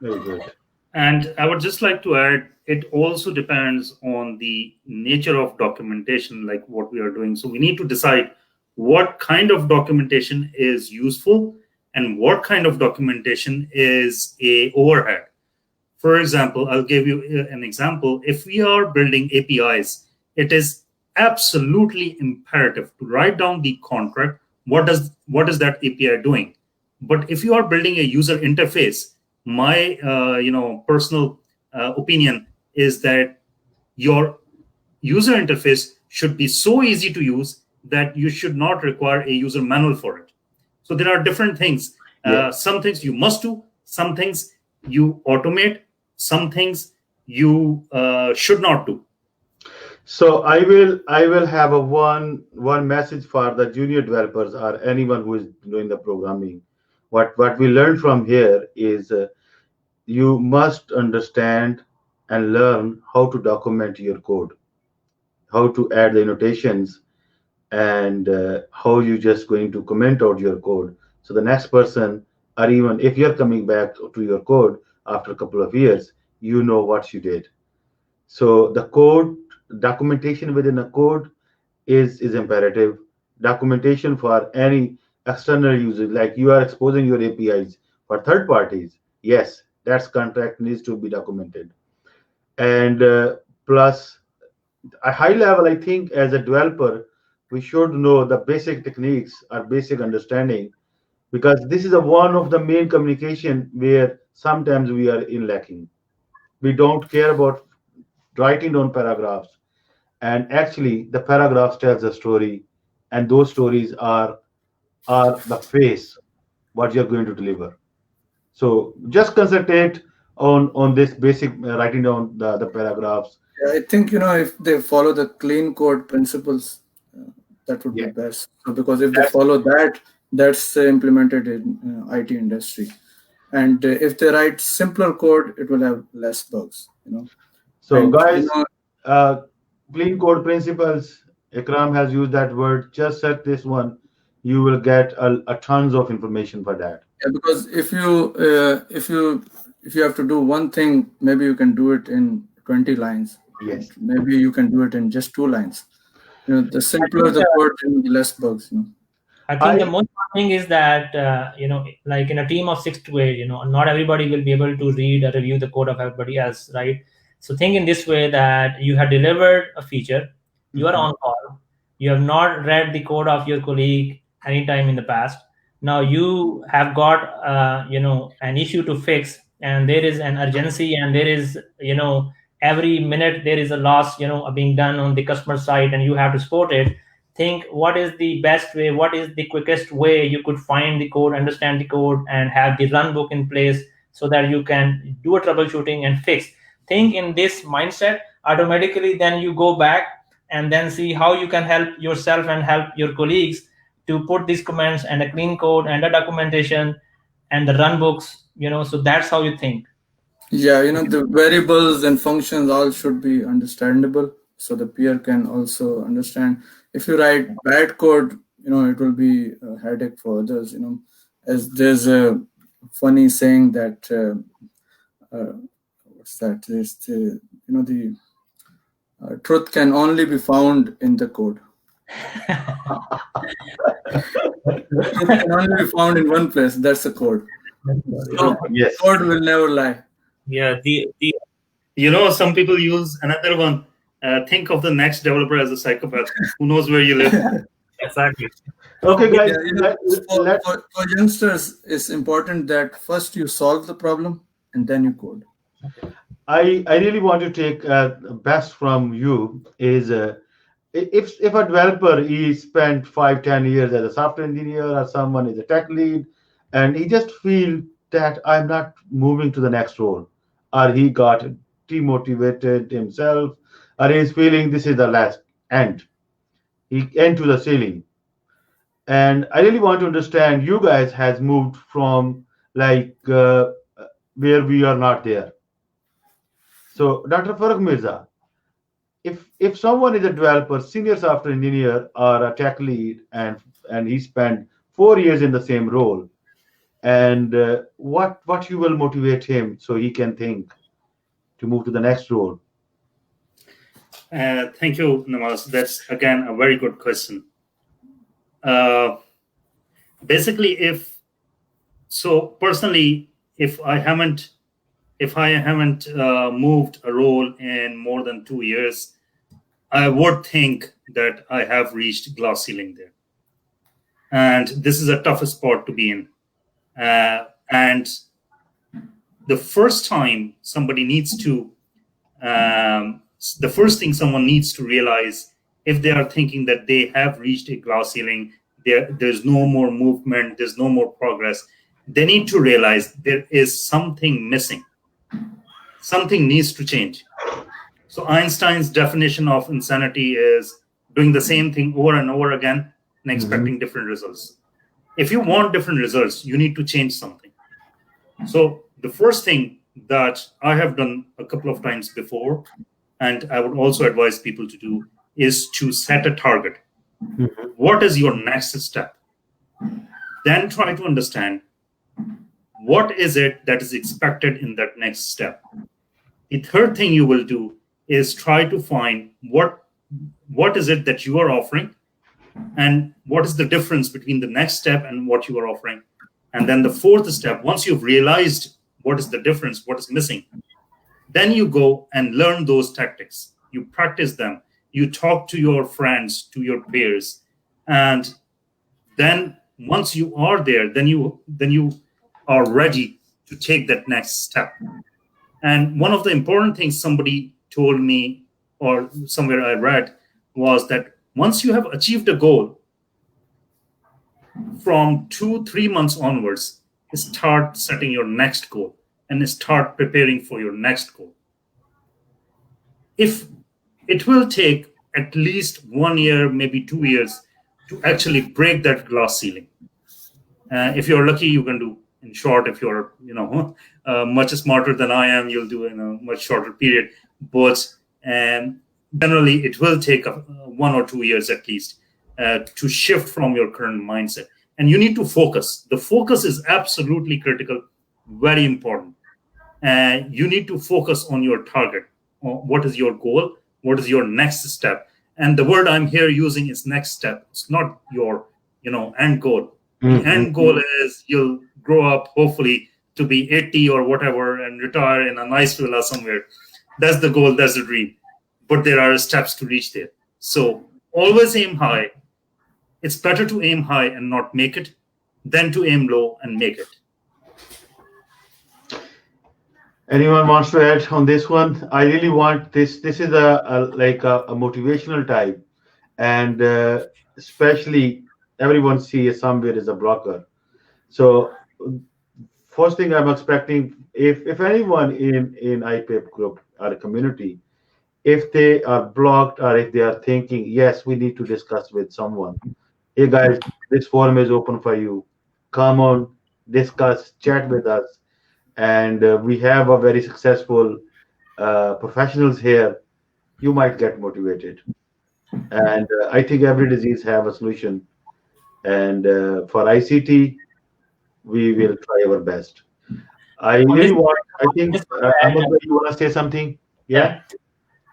Very good. And I would just like to add, it also depends on the nature of documentation, like what we are doing. So we need to decide what kind of documentation is useful and what kind of documentation is a overhead. For example, I'll give you an example. If we are building APIs, it is absolutely imperative to write down the contract. What is that API doing? But if you are building a user interface, my personal opinion is that your user interface should be so easy to use that you should not require a user manual for it. So there are different things. Some things you must do, some things you automate, some things you should not do. So I will have a one message for the junior developers or anyone who is doing the programming. What we learned from here is you must understand and learn how to document your code, how to add the annotations, and how you just going to comment out your code. So the next person, or even if you're coming back to your code after a couple of years, you know what you did. So the code documentation within a code is imperative. Documentation for any external users, like you are exposing your APIs for third parties. Yes, that's contract needs to be documented. And plus, a high level, I think as a developer, we should know the basic techniques or basic understanding, because this is a one of the main communication where sometimes we are in lacking. We don't care about writing down paragraphs, and actually the paragraphs tells a story, and those stories are the face what you're going to deliver. So just concentrate on this basic writing down the paragraphs. Yeah, I think, if they follow the clean code principles, that would be Yeah, best. So because if they that's follow that, that's implemented in IT industry. And if they write simpler code, it will have less bugs. so And guys, uh, clean code principles. Ikram has used that word. Just set this one. You will get a tons of information for that. yeah, because if you have to do one thing, maybe you can do it in 20 lines, and Yes. maybe you can do it in just 2 lines. The I simpler think the code, the less bugs. I think the I most important thing is that like in a team of 6 to 8, not everybody will be able to read or review the code of everybody else, right? So think in this way that you have delivered a feature, you are Mhm. on call, you have not read the code of your colleague anytime in the past. Now you have got an issue to fix, and there is an urgency, and there is every minute there is a loss being done on the customer side, and you have to support it. Think what is the best way, what is the quickest way you could find the code, understand the code, and have the run book in place so that you can do a troubleshooting and fix. Think in this mindset. Automatically then you go back and then see how you can help yourself and help your colleagues to put these commands and a clean code and a documentation and the run books. So that's how you think. Yeah, the variables and functions all should be understandable so the peer can also understand. If you write bad code, it will be a headache for others. As there's a funny saying that, what's that? There's the truth can only be found in the code. Truth can only be found in one place. That's the code. So Yes. code will never lie. Yeah, the Some people use another one. Think of the next developer as a psychopath. Who knows where you live? exactly. Okay, guys. Yeah, for youngsters, it's important that first you solve the problem and then you code. I really want to take best from you is if a developer he spent 5-10 years as a software engineer, or someone is a tech lead, and he just feel that I'm not moving to the next role, or he got demotivated himself, or he's feeling this is the last end, he end to the ceiling. And I really want to understand you guys has moved from like where we are not there. So Dr. Farag Mirza, if someone is a developer, senior software engineer, or a tech lead, and he spent 4 years in the same role, and what you will motivate him so he can think to move to the next role? Thank you, Namaz. That's again a very good question. Basically, personally, if I haven't moved a role in more than 2 years, I would think that I have reached glass ceiling there, and this is a tough spot to be in. And the first time somebody needs to, the first thing someone needs to realize, if they are thinking that they have reached a glass ceiling, there's no more movement, there's no more progress, they need to realize there is something missing. Something needs to change. So Einstein's definition of insanity is doing the same thing over and over again and expecting different results. If you want different results, you need to change something. So the first thing that I have done a couple of times before, and I would also advise people to do, is to set a target. What is your next step? Then try to understand what is it that is expected in that next step. The third thing you will do is try to find what is it that you are offering and what is the difference between the next step and what you are offering. And then the fourth step, once you've realized what is the difference, what is missing, then you go and learn those tactics. You practice them. You talk to your friends, to your peers. And then once you are there, then you are ready to take that next step. And one of the important things somebody told me, or somewhere I read, was that once you have achieved a goal, from 2-3 months onwards, start setting your next goal and start preparing for your next goal. If it will take at least 1 year, maybe 2 years to actually break that glass ceiling. If you're lucky, you can do in short. If you're much smarter than I am, you'll do in a much shorter period. But generally, it will take 1 or 2 years at least to shift from your current mindset. And you need to focus. The focus is absolutely critical, very important. You need to focus on your target. What is your goal? What is your next step? And the word I'm here using is next step. It's not your end goal. The end goal is you'll grow up, hopefully, to be 80 or whatever and retire in a nice villa somewhere. That's the goal, that's the dream. But there are steps to reach there. So always aim high. It's better to aim high and not make it than to aim low and make it. Anyone wants to add on this one? I really want this. This is a motivational type, and especially everyone sees somewhere is a blocker. So first thing I'm expecting, if anyone in IPIP group or a community, if they are blocked or if they are thinking, yes, we need to discuss with someone. Hey guys, this forum is open for you. Come on, discuss, chat with us. And we have a very successful professionals here. You might get motivated. And I think every disease have a solution. And for ICT, we will try our best. I really want, I think, Ahmed, you want to say something? Yeah.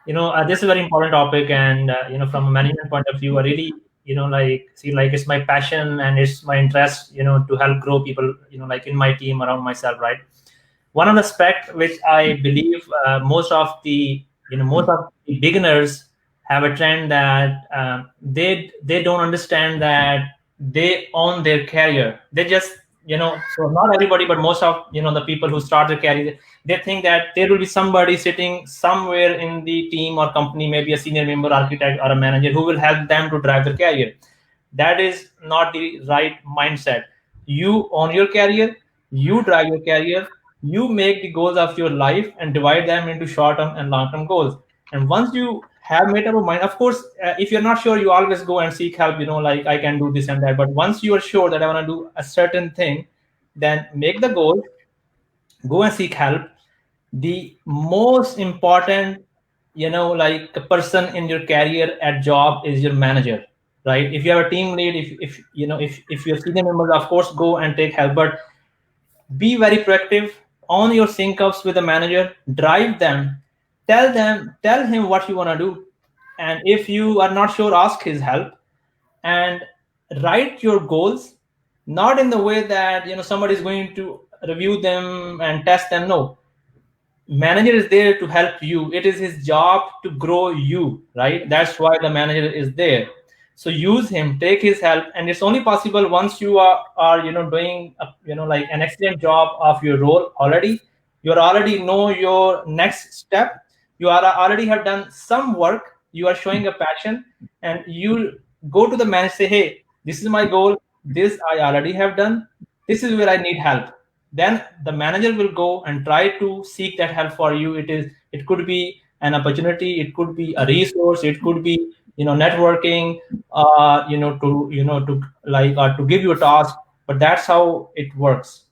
This is a very important topic, and from a management point of view, I really see it's my passion and it's my interest to help grow people in my team, around myself, right? One of the aspect which I believe most of the beginners have a trend that they don't understand that they own their career. They just so not everybody, but most of the people who start their career, they think that there will be somebody sitting somewhere in the team or company, maybe a senior member, architect, or a manager, who will help them to drive their career. That is not the right mindset. You own your career, you drive your career, you make the goals of your life and divide them into short-term and long-term goals. And once you have made up your mind, of course, if you're not sure, you always go and seek help, I can do this and that. But once you are sure that I want to do a certain thing, then make the goal, go and seek help. The most important, a person in your career at job is your manager, right? If you have a team lead, if your senior members, of course, go and take help, but be very proactive on your sync ups with the manager, drive them, tell him what you want to do. And if you are not sure, ask his help, and write your goals, not in the way that somebody is going to review them and test them. No, manager is there to help you. It is his job to grow you, right? That's why the manager is there. So use him, take his help, and it's only possible once you are doing an excellent job of your role already. You already know your next step. You already have done some work. You are showing a passion, and you go to the manager, say, hey, this is my goal. This I already have done. This is where I need help. Then the manager will go and try to seek that help for you. It could be an opportunity. It could be a resource. It could be networking. To give you a task. But that's how it works.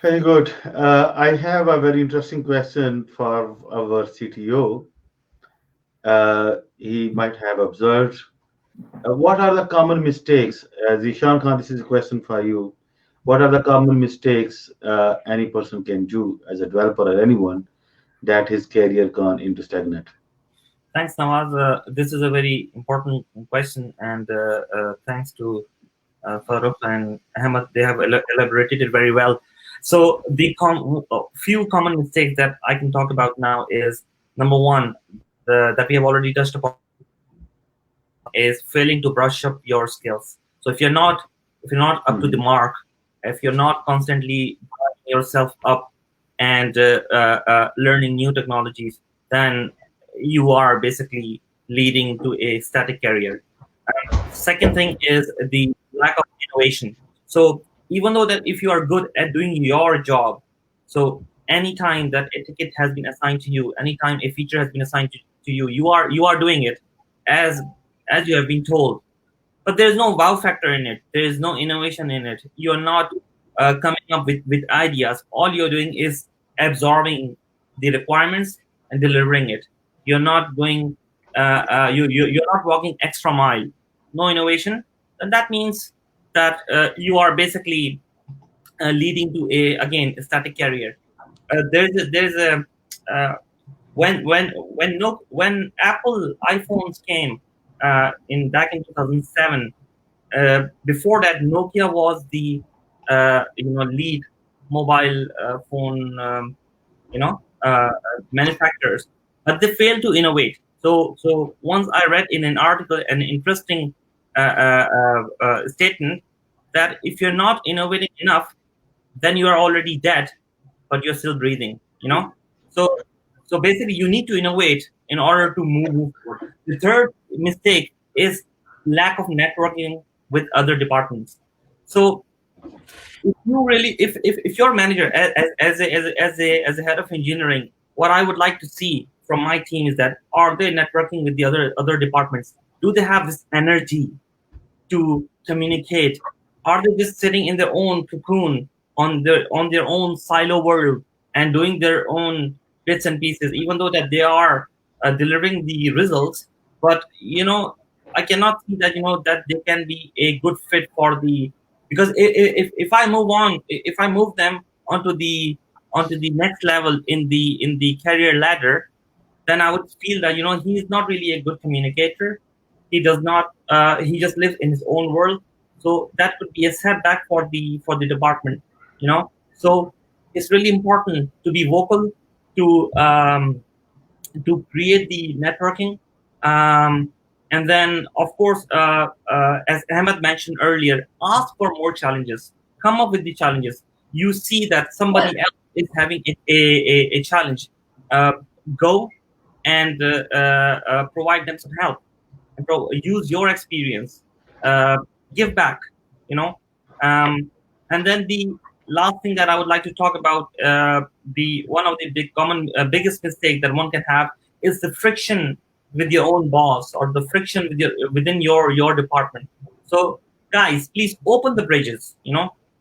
Very good. I have a very interesting question for our CTO. He might have observed. What are the common mistakes? Zishan Khan, this is a question for you. What are the common mistakes any person can do as a developer or anyone that his career gone into stagnant? Thanks, Nawaz. This is a very important question, and thanks to Farooq and Ahmed, they have elaborated it very well. So the few common mistakes that I can talk about now is number one, that we have already touched upon, is failing to brush up your skills. So if you're not up to the mark, if you're not constantly brushing yourself up and learning new technologies, then you are basically leading to a static career. Second thing is the lack of innovation. So even though that if you are good at doing your job, so anytime that a ticket has been assigned to you, anytime a feature has been assigned to you, you are doing it as you have been told. But there's no wow factor in it. There is no innovation in it. You're not coming up with ideas. All you're doing is absorbing the requirements and delivering it. You're not going. You're not walking extra mile. No innovation, and that means that you are basically leading to a static career. There's a when Apple iPhones came back in 2007. Before that, Nokia was the lead mobile phone manufacturers, but they failed to innovate. So once I read in an article an interesting statement that if you're not innovating enough, then you are already dead, but you're still breathing. So basically, you need to innovate in order to move forward. The third mistake is lack of networking with other departments. So if you really, if your manager as a head of engineering, what I would like to see from my team is that are they networking with the other departments? Do they have this energy to communicate? Are they just sitting in their own cocoon on their own silo world and doing their own bits and pieces, even though that they are delivering the results? But I cannot see that that they can be a good fit for the, because if I move on, if I move them onto the next level in the career ladder, then I would feel that he is not really a good communicator. He does not. He just lives in his own world. So that could be a setback for the department. So it's really important to be vocal, to create the networking, and then of course, as Ahmed mentioned earlier, ask for more challenges. Come up with the challenges. You see that somebody else is having a challenge. Go and provide them some help, and use your experience, give back, and then the last thing that I would like to talk about, the one of the biggest mistake that one can have is the friction with your own boss, or the friction within your department. So guys, please open the bridges.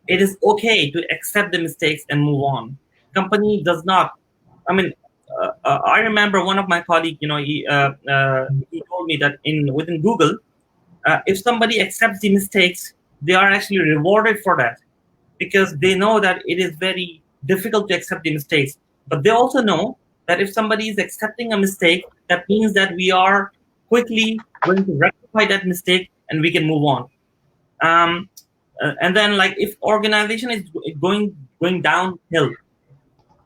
It is okay to accept the mistakes and move on. Company does not, I mean, I remember one of my colleagues, he told me that within Google, if somebody accepts the mistakes, they are actually rewarded for that, because they know that it is very difficult to accept the mistakes. But they also know that if somebody is accepting a mistake, that means that we are quickly going to rectify that mistake and we can move on. And then, like, if organization is going downhill,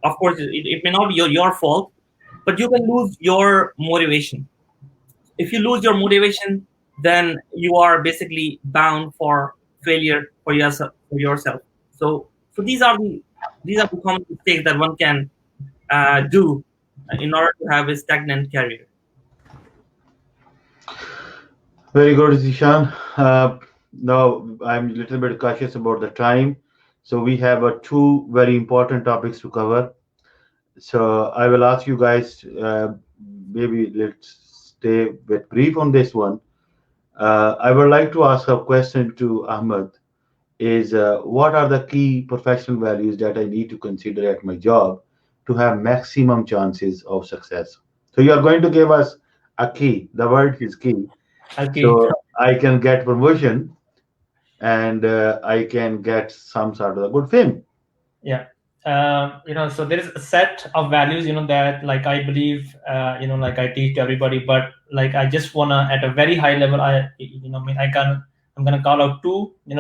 of course, it may not be your fault, but you can lose your motivation. If you lose your motivation, then you are basically bound for failure for yourself. So these are the common mistakes that one can do in order to have a stagnant career. Very good, Zishan. Now I'm a little bit cautious about the time, so we have two very important topics to cover. So I will ask you guys, maybe let's stay a bit brief on this one. I would like to ask a question to Ahmed is what are the key professional values that I need to consider at my job to have maximum chances of success? So you are going to give us a key. The word is key. Okay. So I can get promotion and I can get some sort of a good fame. Yeah. So there is a set of values, that like I believe, like I teach to everybody, but like I just wanna at a very high level, I'm gonna call out two, and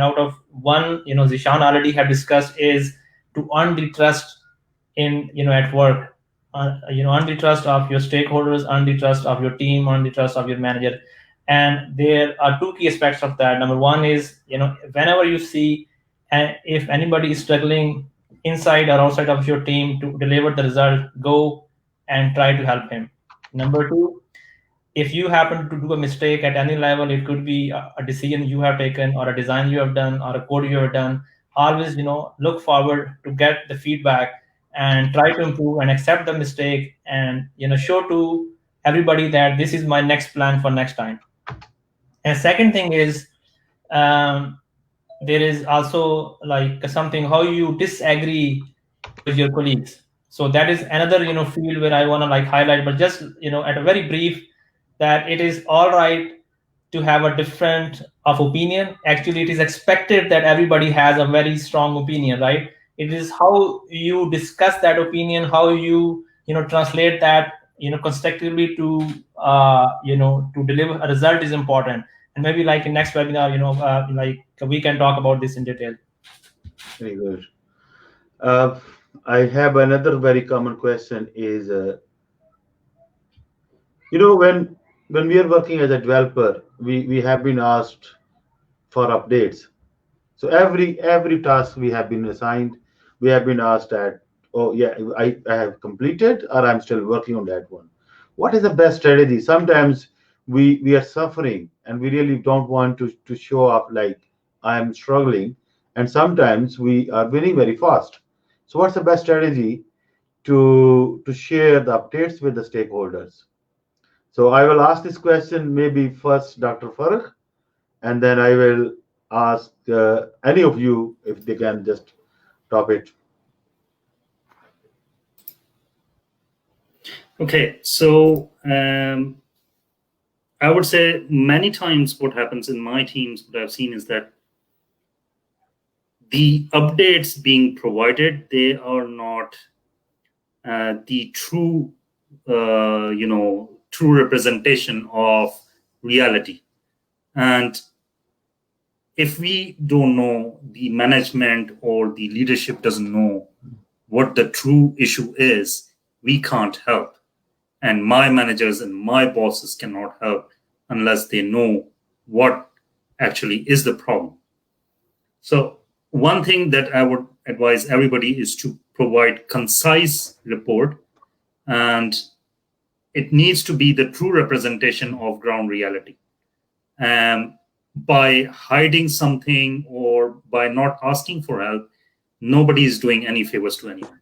out of one, Zishan already had discussed is to earn the trust in, at work, earn the trust of your stakeholders, earn the trust of your team, earn the trust of your manager. And there are two key aspects of that. Number one is, whenever you see, and if anybody is struggling inside or outside of your team to deliver the result, go and try to help him. Number two, if you happen to do a mistake at any level, it could be a decision you have taken or a design you have done or a code you have done, always look forward to get the feedback and try to improve and accept the mistake, and show to everybody that this is my next plan for next time. And second thing is, um, there is also like something how you disagree with your colleagues. So that is another field where I want to like highlight, but just at a very brief, that it is all right to have a different of opinion. Actually, it is expected that everybody has a very strong opinion, right? It is how you discuss that opinion, how you translate that constructively to to deliver a result is important. And maybe like in next webinar, like we can talk about this in detail. Very good. Uh, I have another very common question is, when we are working as a developer, we have been asked for updates. So every task we have been assigned, we have been asked that, oh yeah, I have completed or I'm still working on that one. What is the best strategy? Sometimes we are suffering and we really don't want to show up like I'm struggling, and sometimes we are winning very fast. So what's the best strategy to share the updates with the stakeholders? So I will ask this question maybe first Dr. Farooq, and then I will ask any of you if they can just top it. Okay, so I would say many times what happens in my teams, what I've seen is that the updates being provided, they are not the true, true representation of reality. And if we don't know, the management or the leadership doesn't know what the true issue is, we can't help. And my managers and my bosses cannot help unless they know what actually is the problem. So one thing that I would advise everybody is to provide concise report, and it needs to be the true representation of ground reality. By hiding something or by not asking for help, nobody is doing any favors to anyone.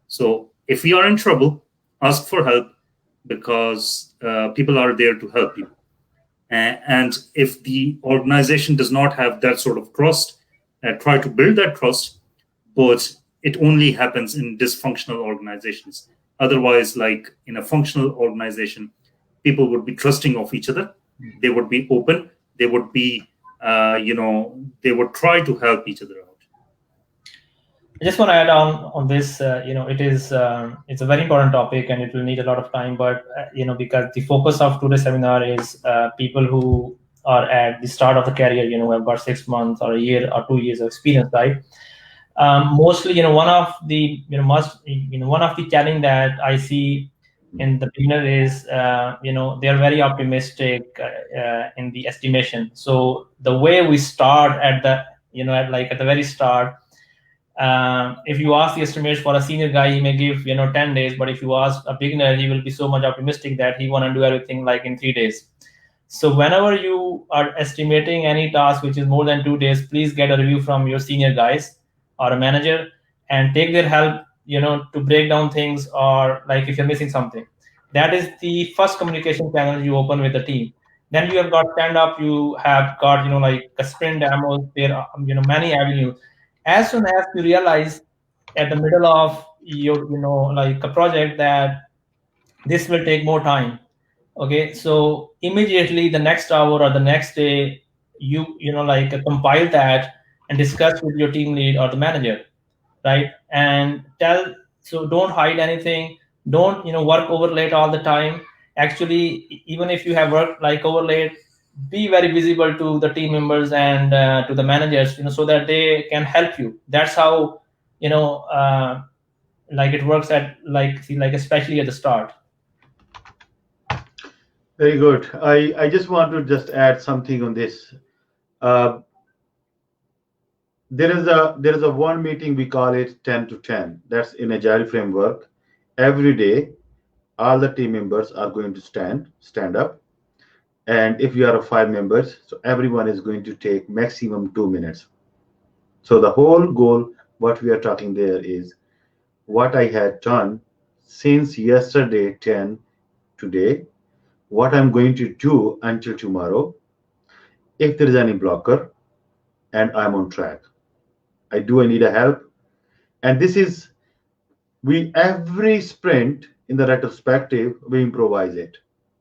So if we are in trouble, ask for help, because people are there to help you. And if the organization does not have that sort of trust, try to build that trust, but it only happens in dysfunctional organizations. Otherwise, like in a functional organization, people would be trusting of each other. They would be open. They would be, they would try to help each other out. I just want to add on this. It's a very important topic, and it will need a lot of time. But because the focus of today's seminar is people who are at the start of the career, who have about 6 months or a year or 2 years of experience, right? Mostly, one of the one of the challenge that I see in the beginner is they are very optimistic in the estimation. So the way we start at the at the very start. If you ask the estimate for a senior guy, he may give 10 days, but if you ask a beginner, he will be so much optimistic that he want to do everything like in 3 days. So whenever you are estimating any task which is more than 2 days, please get a review from your senior guys or a manager and take their help to break down things, or like if you're missing something. That is the first communication channel you open with the team. Then you have got stand up, you have got like a sprint demos. There are many avenues. As soon as you realize at the middle of your like a project that this will take more time, okay, so immediately the next hour or the next day, like compile that and discuss with your team lead or the manager, right? And tell, so don't hide anything. Don't work over late all the time. Actually, even if you have worked like over late, be very visible to the team members and to the managers, so that they can help you. That's how like it works at like especially at the start. Very good. I just want to just add something on this. Uh, there is a one meeting, we call it 10 to 10. That's in Agile framework. Every day, all the team members are going to stand up. And if you are 5 members, so everyone is going to take maximum 2 minutes. So the whole goal, what we are talking there is what I had done since yesterday 10 today, what I'm going to do until tomorrow. If there is any blocker and I'm on track, I need a help. And this is, we every sprint in the retrospective, we improvise it.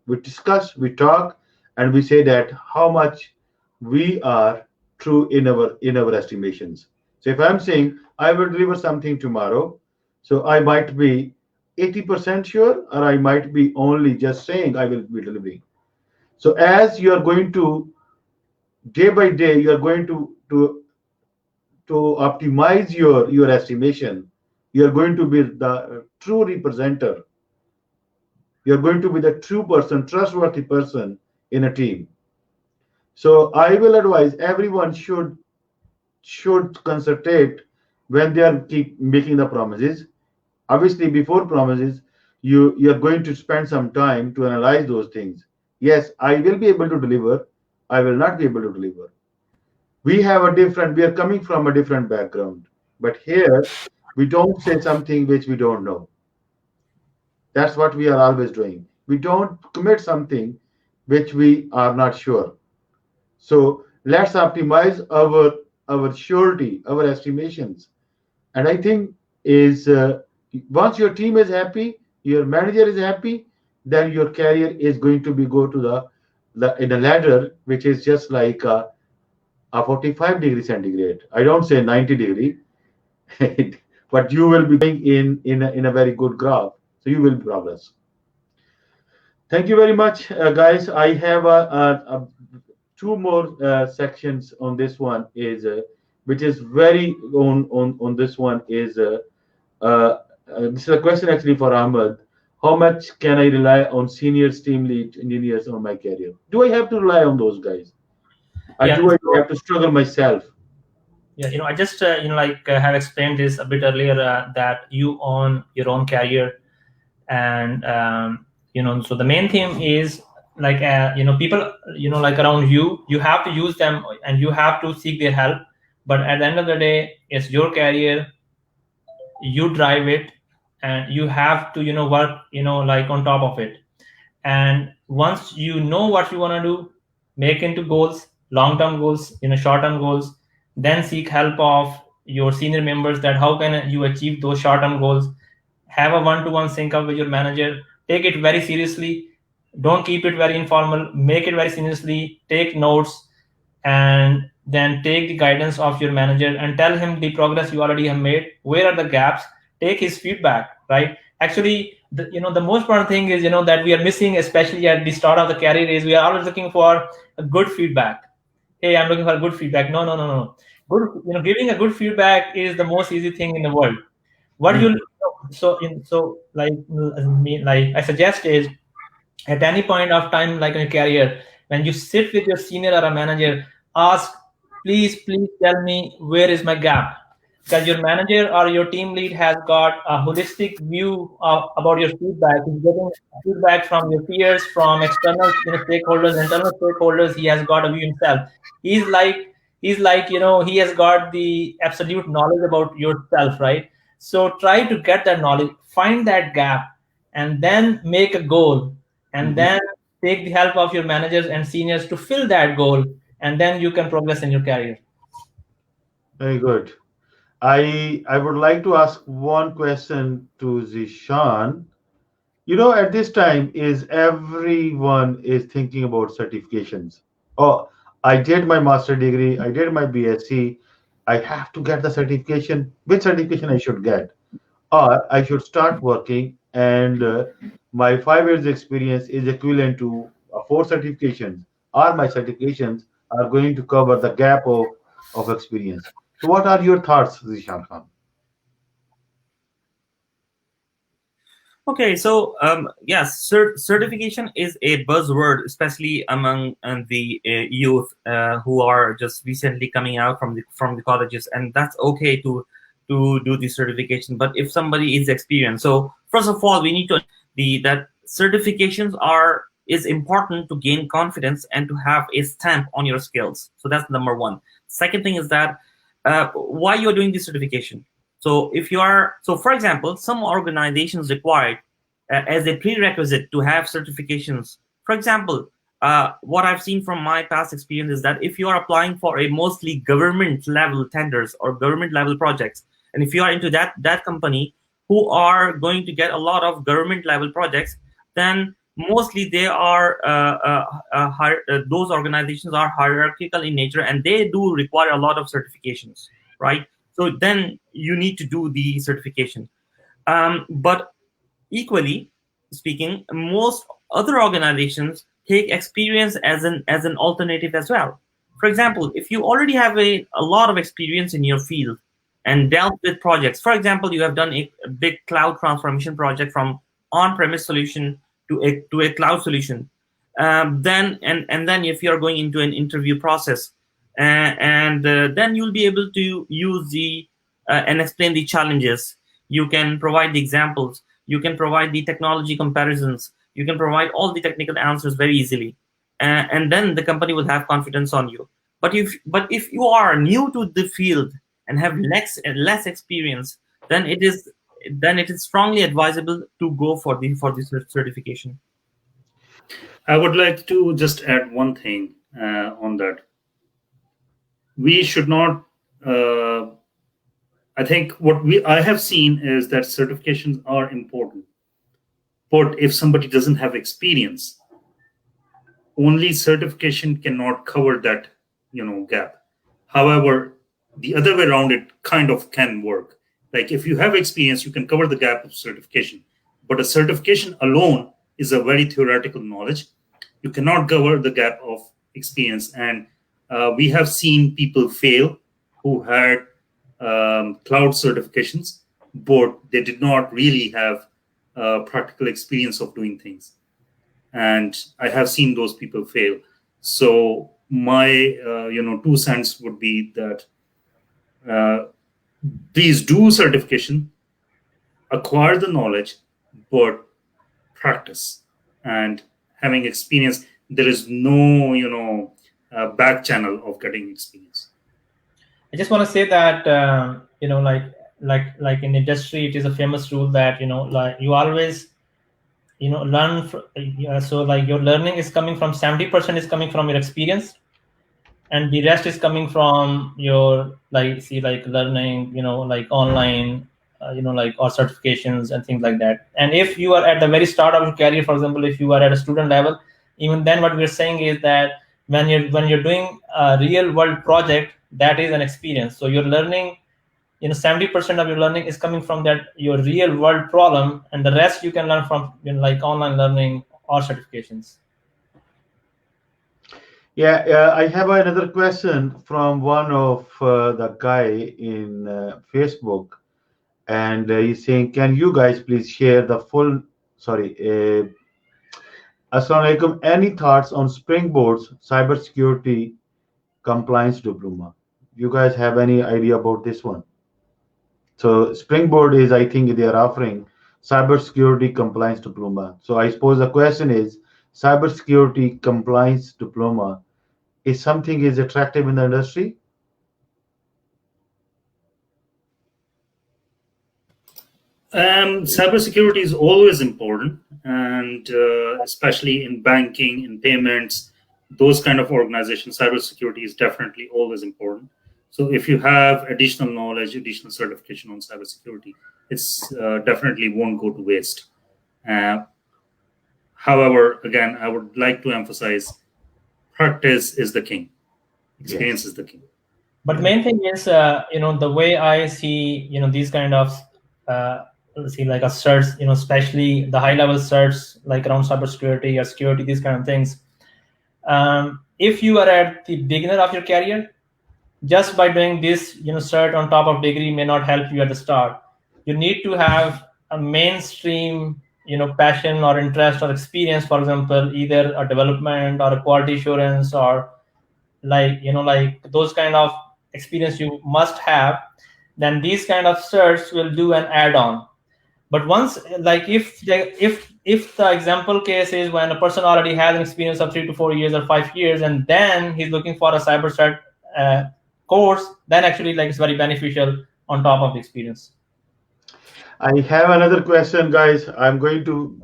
We discuss, we talk, and we say that how much we are true in our estimations. So if I'm saying I will deliver something tomorrow, so I might be 80% sure, or I might be only just saying I will be delivering. So as you are going to day by day, you are going to optimize your estimation. You are going to be the true representer. You're going to be the true person, trustworthy person in a team. So I will advise everyone should concentrate when they are keep making the promises. Obviously, before promises, you're going to spend some time to analyze those things. Yes, I will be able to deliver. I will not be able to deliver. We are coming from a different background. But here, we don't say something which we don't know. That's what we are always doing. We don't commit something which we are not sure. So let's optimize our surety, our estimations. And I think is once your team is happy, your manager is happy, then your career is going to be go to the in a ladder which is just like a 45-degree centigrade. I don't say 90-degree, but you will be going in a very good graph. So you will progress. Thank you very much, guys. I have two more sections on this one which is very on this one is this is a question actually for Ahmed. How much can I rely on seniors, team lead engineers on my career? Do I have to rely on those guys? Or do I have to struggle myself? Yeah, I just have explained this a bit earlier, that you own your own career, and so the main theme is like people like around you. You have to use them and you have to seek their help. But at the end of the day, it's your career. You drive it, and you have to work like on top of it. And once you know what you want to do, make into goals, long-term goals, short-term goals. Then seek help of your senior members, that how can you achieve those short-term goals. Have a one-to-one sync up with your manager. Take it very seriously. Don't keep it very informal. Make it very seriously. Take notes, and then take the guidance of your manager and tell him the progress you already have made. Where are the gaps? Take his feedback, right? Actually, the most important thing is that we are missing, especially at the start of the career, is we are always looking for a good feedback. Hey, I'm looking for good feedback. No. Good, giving a good feedback is the most easy thing in the world. What you like I suggest is, at any point of time, like in your career, when you sit with your senior or a manager, ask, please tell me where is my gap, because your manager or your team lead has got a holistic view about your feedback. He's getting feedback from your peers, from external stakeholders, internal stakeholders. He has got a view himself. He's like he has got the absolute knowledge about yourself, right? So try to get that knowledge, find that gap, and then make a goal, and then take the help of your managers and seniors to fill that goal, and then you can progress in your career. Very good. I would like to ask one question to Zishan. At this time, is everyone is thinking about certifications? Oh, I did my master degree, I did my BSc, I have to get the certification. Which certification I should get? Or I should start working, and my 5 years experience is equivalent to four certifications, or my certifications are going to cover the gap of experience. So, what are your thoughts, Zishan Khan? Okay, so yes, certification is a buzzword, especially among the youth who are just recently coming out from the colleges, and that's okay to do the certification. But if somebody is experienced, so first of all, we need to that certifications is important to gain confidence and to have a stamp on your skills. So that's number one. Second thing is that why you're doing this certification. So if you are, so for example, some organizations require as a prerequisite to have certifications. For example, what I've seen from my past experience is that if you are applying for a mostly government level tenders or government level projects, and if you are into that company who are going to get a lot of government level projects, then mostly they are those organizations are hierarchical in nature, and they do require a lot of certifications, right? So then you need to do the certification. But equally speaking, most other organizations take experience as an alternative as well. For example, if you already have a lot of experience in your field and dealt with projects, for example, you have done a big cloud transformation project from on-premise solution to a cloud solution, then if you are going into an interview process, then you'll be able to use the and explain the challenges. You can provide the examples. You can provide the technology comparisons. You can provide all the technical answers very easily, and then the company will have confidence on you. But if you are new to the field and have less experience, then it is strongly advisable to go for the certification. I would like to just add one thing on that. We should not. I think what I have seen is that certifications are important, but if somebody doesn't have experience, only certification cannot cover that gap. However, the other way around, it kind of can work. Like if you have experience, you can cover the gap of certification, but a certification alone is a very theoretical knowledge. You cannot cover the gap of experience, and we have seen people fail who had cloud certifications, but they did not really have practical experience of doing things, and I have seen those people fail. So my 2 cents would be that uh, please do certification, acquire the knowledge, but practice and having experience. There is no back channel of getting experience. I just want to say that like in industry, it is a famous rule that like you always learn. So like your learning is coming from 70% is coming from your experience, and the rest is coming from your like learning, like online, like or certifications and things like that. And if you are at the very start of your career, for example, if you are at a student level, even then what we're saying is that when you're doing a real world project, that is an experience. So you're learning, 70% of your learning is coming from that your real world problem, and the rest you can learn from like online learning or certifications. Yeah, I have another question from one of the guy in Facebook, and he's saying, "Can you guys please share the full?" Sorry, Assalamu alaikum. Any thoughts on Springboard's cybersecurity compliance diploma? You guys have any idea about this one? So Springboard is, I think, they are offering cybersecurity compliance diploma. So I suppose the question is, cybersecurity compliance diploma is something is attractive in the industry? Cybersecurity is always important, and especially in banking, in payments, those kind of organizations, cybersecurity is definitely always important. So if you have additional knowledge, additional certification on cybersecurity, it's definitely won't go to waste. However, again, I would like to emphasize practice is the king. Experience is the king. But main thing is, the way I see, these kind of, let's see, like a search, especially the high level search, like around cybersecurity or security, these kind of things. If you are at the beginner of your career, just by doing this, cert on top of degree may not help you at the start. You need to have a mainstream, passion or interest or experience, for example, either a development or a quality assurance or like those kind of experience you must have. Then these kind of certs will do an add-on. But once, like if the example case is when a person already has an experience of 3 to 4 years or 5 years, and then he's looking for a cyber cert course, then actually like it's very beneficial on top of the experience. I have another question, guys. I'm going to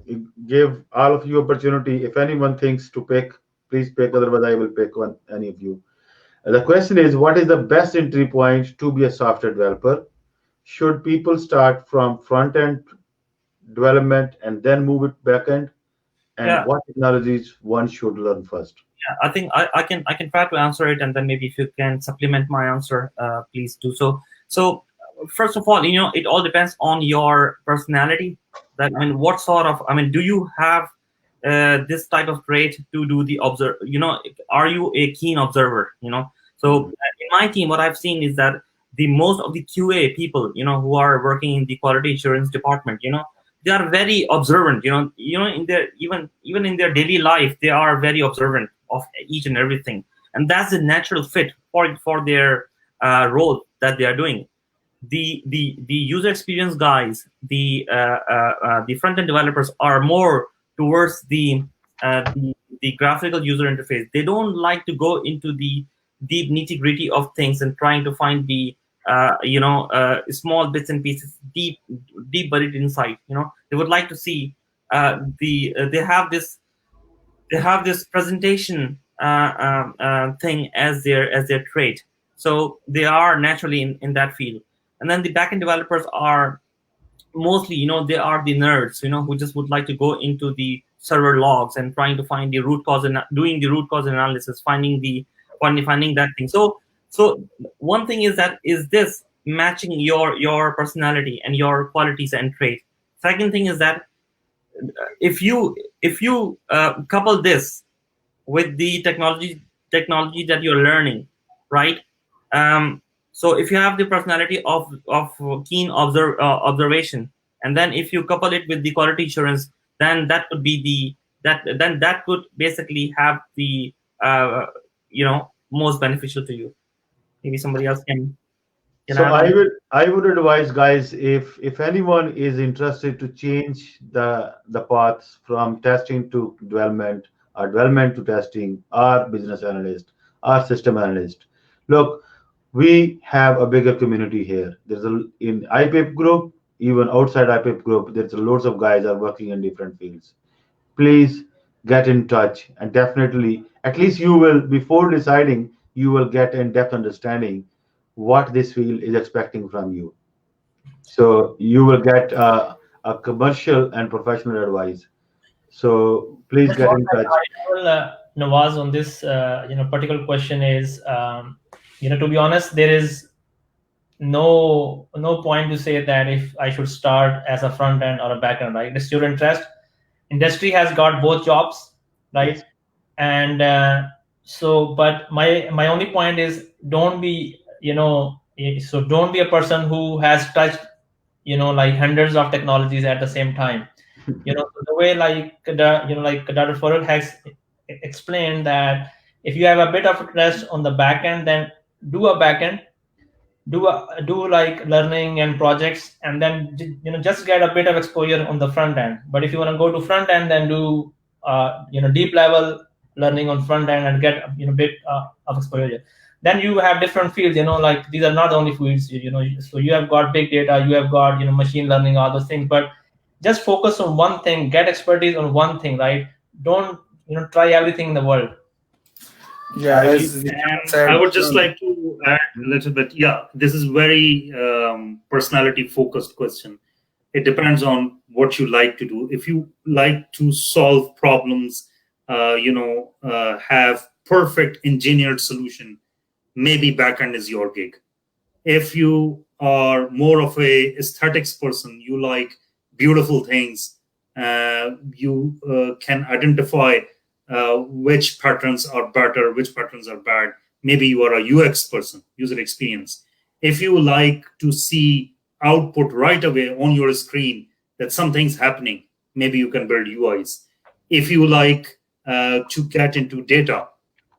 give all of you opportunity. If anyone thinks to pick, please pick. Otherwise, I will pick one. Any of you. The question is, what is the best entry point to be a software developer? Should people start from front end development and then move it back end? And what technologies one should learn first? Yeah, I think I can try to answer it, and then maybe if you can supplement my answer, please do so. So first of all, it all depends on your personality. That what sort of do you have this type of trait to do the observe? Are you a keen observer? So in my team, what I've seen is that the most of the QA people, who are working in the quality assurance department, they are very observant. In their even in their daily life, they are very observant of each and everything, and that's a natural fit for their role that they are doing. The user experience guys, the front end developers are more towards the graphical user interface. They don't like to go into the deep nitty gritty of things and trying to find the small bits and pieces deep buried inside. They would like to see they have this presentation thing as their trait. So they are naturally in that field. And then the backend developers are mostly, they are the nerds, who just would like to go into the server logs and trying to find the root cause and doing the root cause analysis, finding that thing. So one thing is this matching your personality and your qualities and traits. Second thing is that if you couple this with the technology that you're learning, right? So if you have the personality of keen observation, and then if you couple it with the quality assurance, then that would be that could basically have the most beneficial to you. Maybe somebody else can So I would advise, guys, if anyone is interested to change the paths from testing to development, or development to testing, or business analyst, or system analyst, look, we have a bigger community here. There's in IPIP group, even outside IPIP group, there's loads of guys are working in different fields. Please get in touch, and definitely, at least you will, before deciding, you will get in-depth understanding what this field is expecting from you. So you will get a commercial and professional advice. So please get in touch. Nawaz, on this particular question is, to be honest, there is no point to say that if I should start as a front end or a back end, right? It's your interest. Industry has got both jobs, right? Yes. And but my only point is, don't be don't be a person who has touched like hundreds of technologies at the same time. The way like Dr. Farooq has explained, that if you have a bit of interest on the back end, then do a back end, do like learning and projects, and then just get a bit of exposure on the front end. But if you want to go to front end, then do deep level learning on front end and get bit of exposure. then you have different fields, like these are not the only fields, so you have got big data, you have got, machine learning, all those things, but just focus on one thing, get expertise on one thing, right? Don't, try everything in the world. Yeah, I would just like to add a little bit. Yeah, this is very personality focused question. It depends on what you like to do. If you like to solve problems, have perfect engineered solution, maybe backend is your gig. If you are more of a aesthetics person, you like beautiful things, you can identify which patterns are better, which patterns are bad. Maybe you are a UX person, user experience. If you like to see output right away on your screen that something's happening, maybe you can build UIs. If you like to get into data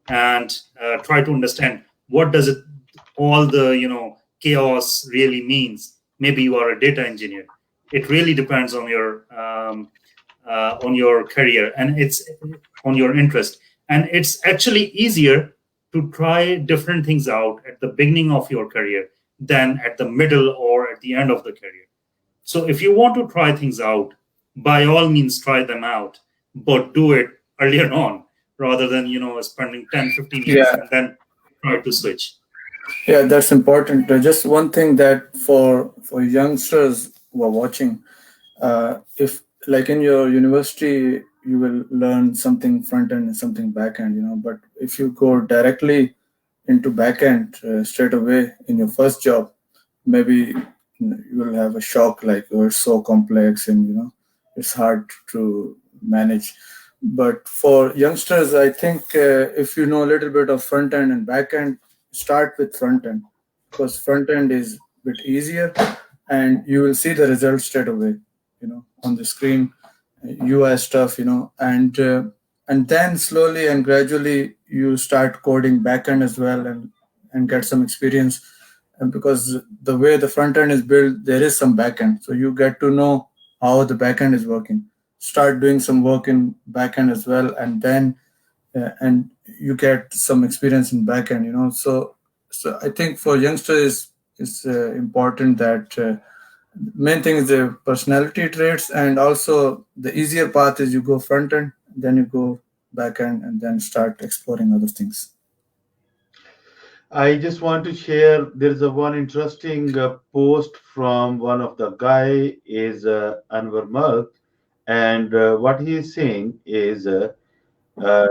and try to understand what does it all the chaos really means, maybe you are a data engineer. It really depends on your career, and it's on your interest. And it's actually easier to try different things out at the beginning of your career than at the middle or at the end of the career. So if you want to try things out, by all means try them out, but do it earlier on rather than spending 10-15 years and then try to switch. Yeah, that's important. Just one thing that for youngsters who are watching, if like in your university you will learn something front end and something back end, but if you go directly into back end straight away in your first job, maybe you will have a shock, like, oh, it's so complex and it's hard to manage. But for youngsters, I think if you know a little bit of front end and back end, start with front end, because front end is a bit easier and you will see the results straight away, on the screen, UI stuff, and then slowly and gradually you start coding backend as well, and get some experience. And because the way the front end is built, there is some backend, so you get to know how the backend is working. Start doing some work in backend as well, and then and you get some experience in backend. So I think for youngsters it's important that. Main thing is the personality traits, and also the easier path is you go front end, then you go back end, and then start exploring other things. I just want to share. There's a one interesting post from one of the guy is Anwar Malk, and what he is saying is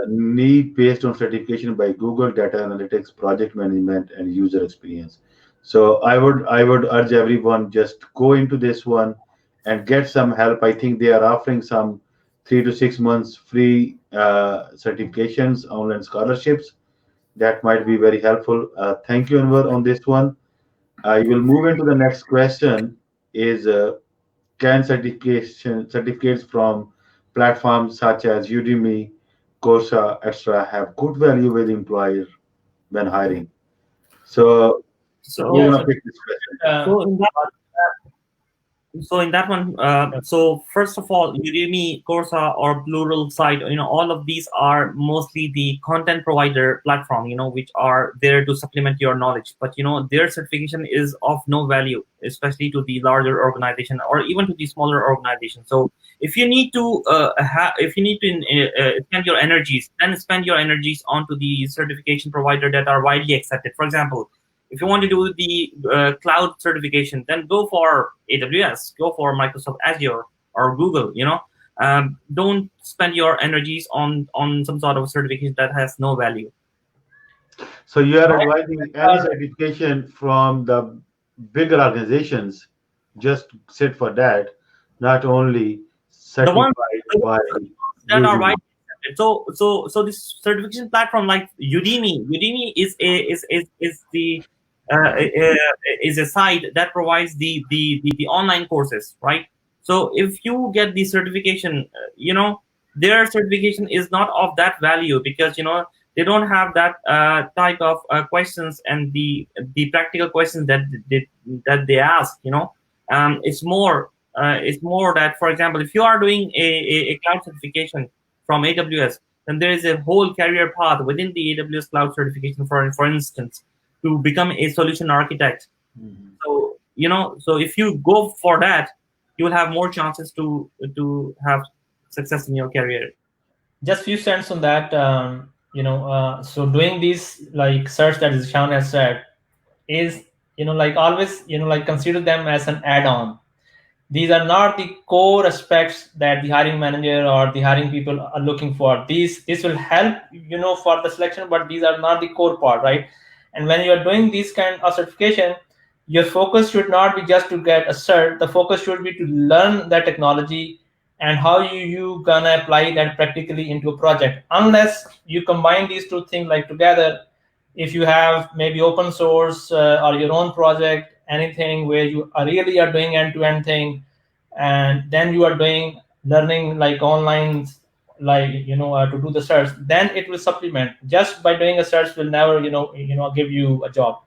need based on certification by Google, data analytics, project management, and user experience. So I would urge everyone just go into this one and get some help. I think they are offering some 3 to 6 months free certifications, online scholarships. That might be very helpful. Thank you, Anwar, on this one. I will move into the next question. Is can certificates from platforms such as Udemy, Coursera, etc., have good value with employers when hiring? So who So, wanna pick this question? so in that one, so first of all, Udemy, Coursera, or Plural Site, all of these are mostly the content provider platform, which are there to supplement your knowledge. But their certification is of no value, especially to the larger organization or even to the smaller organization. So if you need to spend your energies, then spend your energies onto the certification provider that are widely accepted. For example, if you want to do the cloud certification, then go for AWS, go for Microsoft Azure or Google. Don't spend your energies on some sort of certification that has no value. So you are advising any certification from the bigger organizations, just sit for that, not only The ones certified by that are Udemy. widely accepted. So this certification platform like Udemy is a site that provides the online courses, right? So if you get the certification, their certification is not of that value, because they don't have that type of questions and the practical questions that they ask. It's more that, for example, if you are doing a cloud certification from AWS, then there is a whole career path within the AWS Cloud certification, for instance, to become a solution architect. So, so if you go for that, you will have more chances to have success in your career. Just few cents on that. So doing these like search that Zishan has said is, like always, like consider them as an add-on. These are not the core aspects that the hiring manager or the hiring people are looking for. This will help, for the selection, but these are not the core part, right? And when you are doing these kind of certification, your focus should not be just to get a cert. The focus should be to learn that technology and how you gonna apply that practically into a project. Unless you combine these two things like together, if you have maybe open source or your own project, anything where you are really are doing end-to-end thing, and then you are doing learning like online, like to do the search, then it will supplement. Just by doing a search will never give you a job.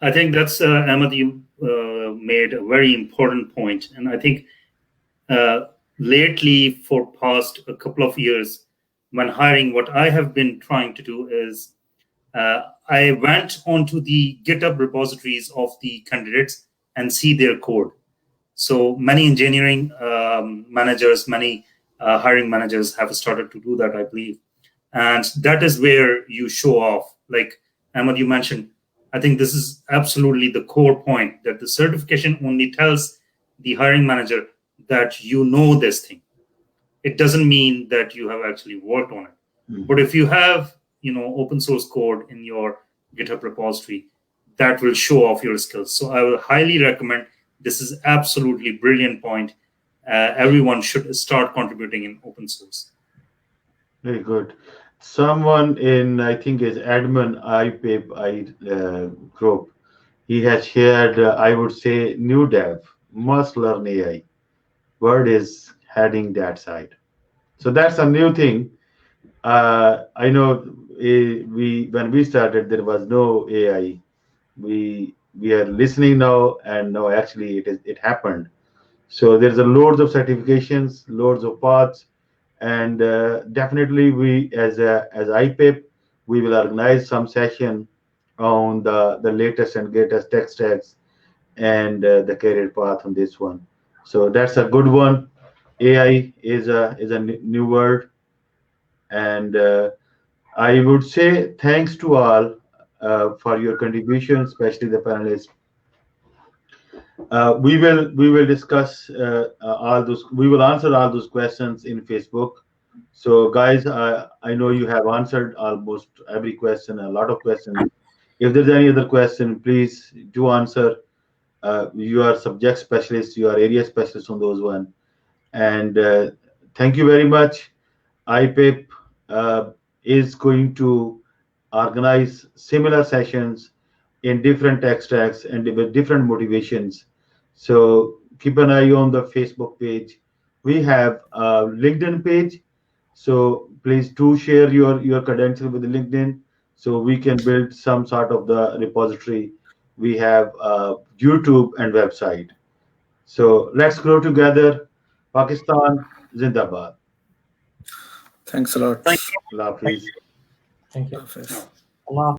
I think that's Ahmed, you made a very important point, and I think lately, for past a couple of years, when hiring, what I have been trying to do is I went onto the GitHub repositories of the candidates and see their code. So many engineering managers, many hiring managers have started to do that, I believe. And that is where you show off. Like Ahmed, you mentioned, I think this is absolutely the core point, that the certification only tells the hiring manager that you know this thing. It doesn't mean that you have actually worked on it. But if you have, open source code in your GitHub repository, that will show off your skills. So I will highly recommend. This is absolutely brilliant point. Everyone should start contributing in open source. Very good. Someone in, I think, is admin IPIP group. He has shared, I would say, new dev must learn AI. Word is heading that side. So that's a new thing. I know when we started, there was no AI. We are listening now, and now actually it happened. So there's a loads of certifications, loads of paths, and definitely we as IPIP, we will organize some session on the latest and greatest tech stacks and the career path on this one. So that's a good one. AI is a new word, and I would say thanks to all for your contribution, especially the panelists. We will discuss all those. We will answer all those questions in Facebook. So, guys, I know you have answered almost every question, a lot of questions. If there's any other question, please do answer. You are subject specialists, you are area specialists on those one. And thank you very much. IPIP is going to organize similar sessions in different tech stacks and with different motivations. So keep an eye on the Facebook page. We have a LinkedIn page. So please do share your credentials with LinkedIn so we can build some sort of the repository. We have YouTube and website. So let's grow together. Pakistan, Zindabad. Thanks a lot. Thank Allah Hafiz. Thank you. Hafiz. Allah.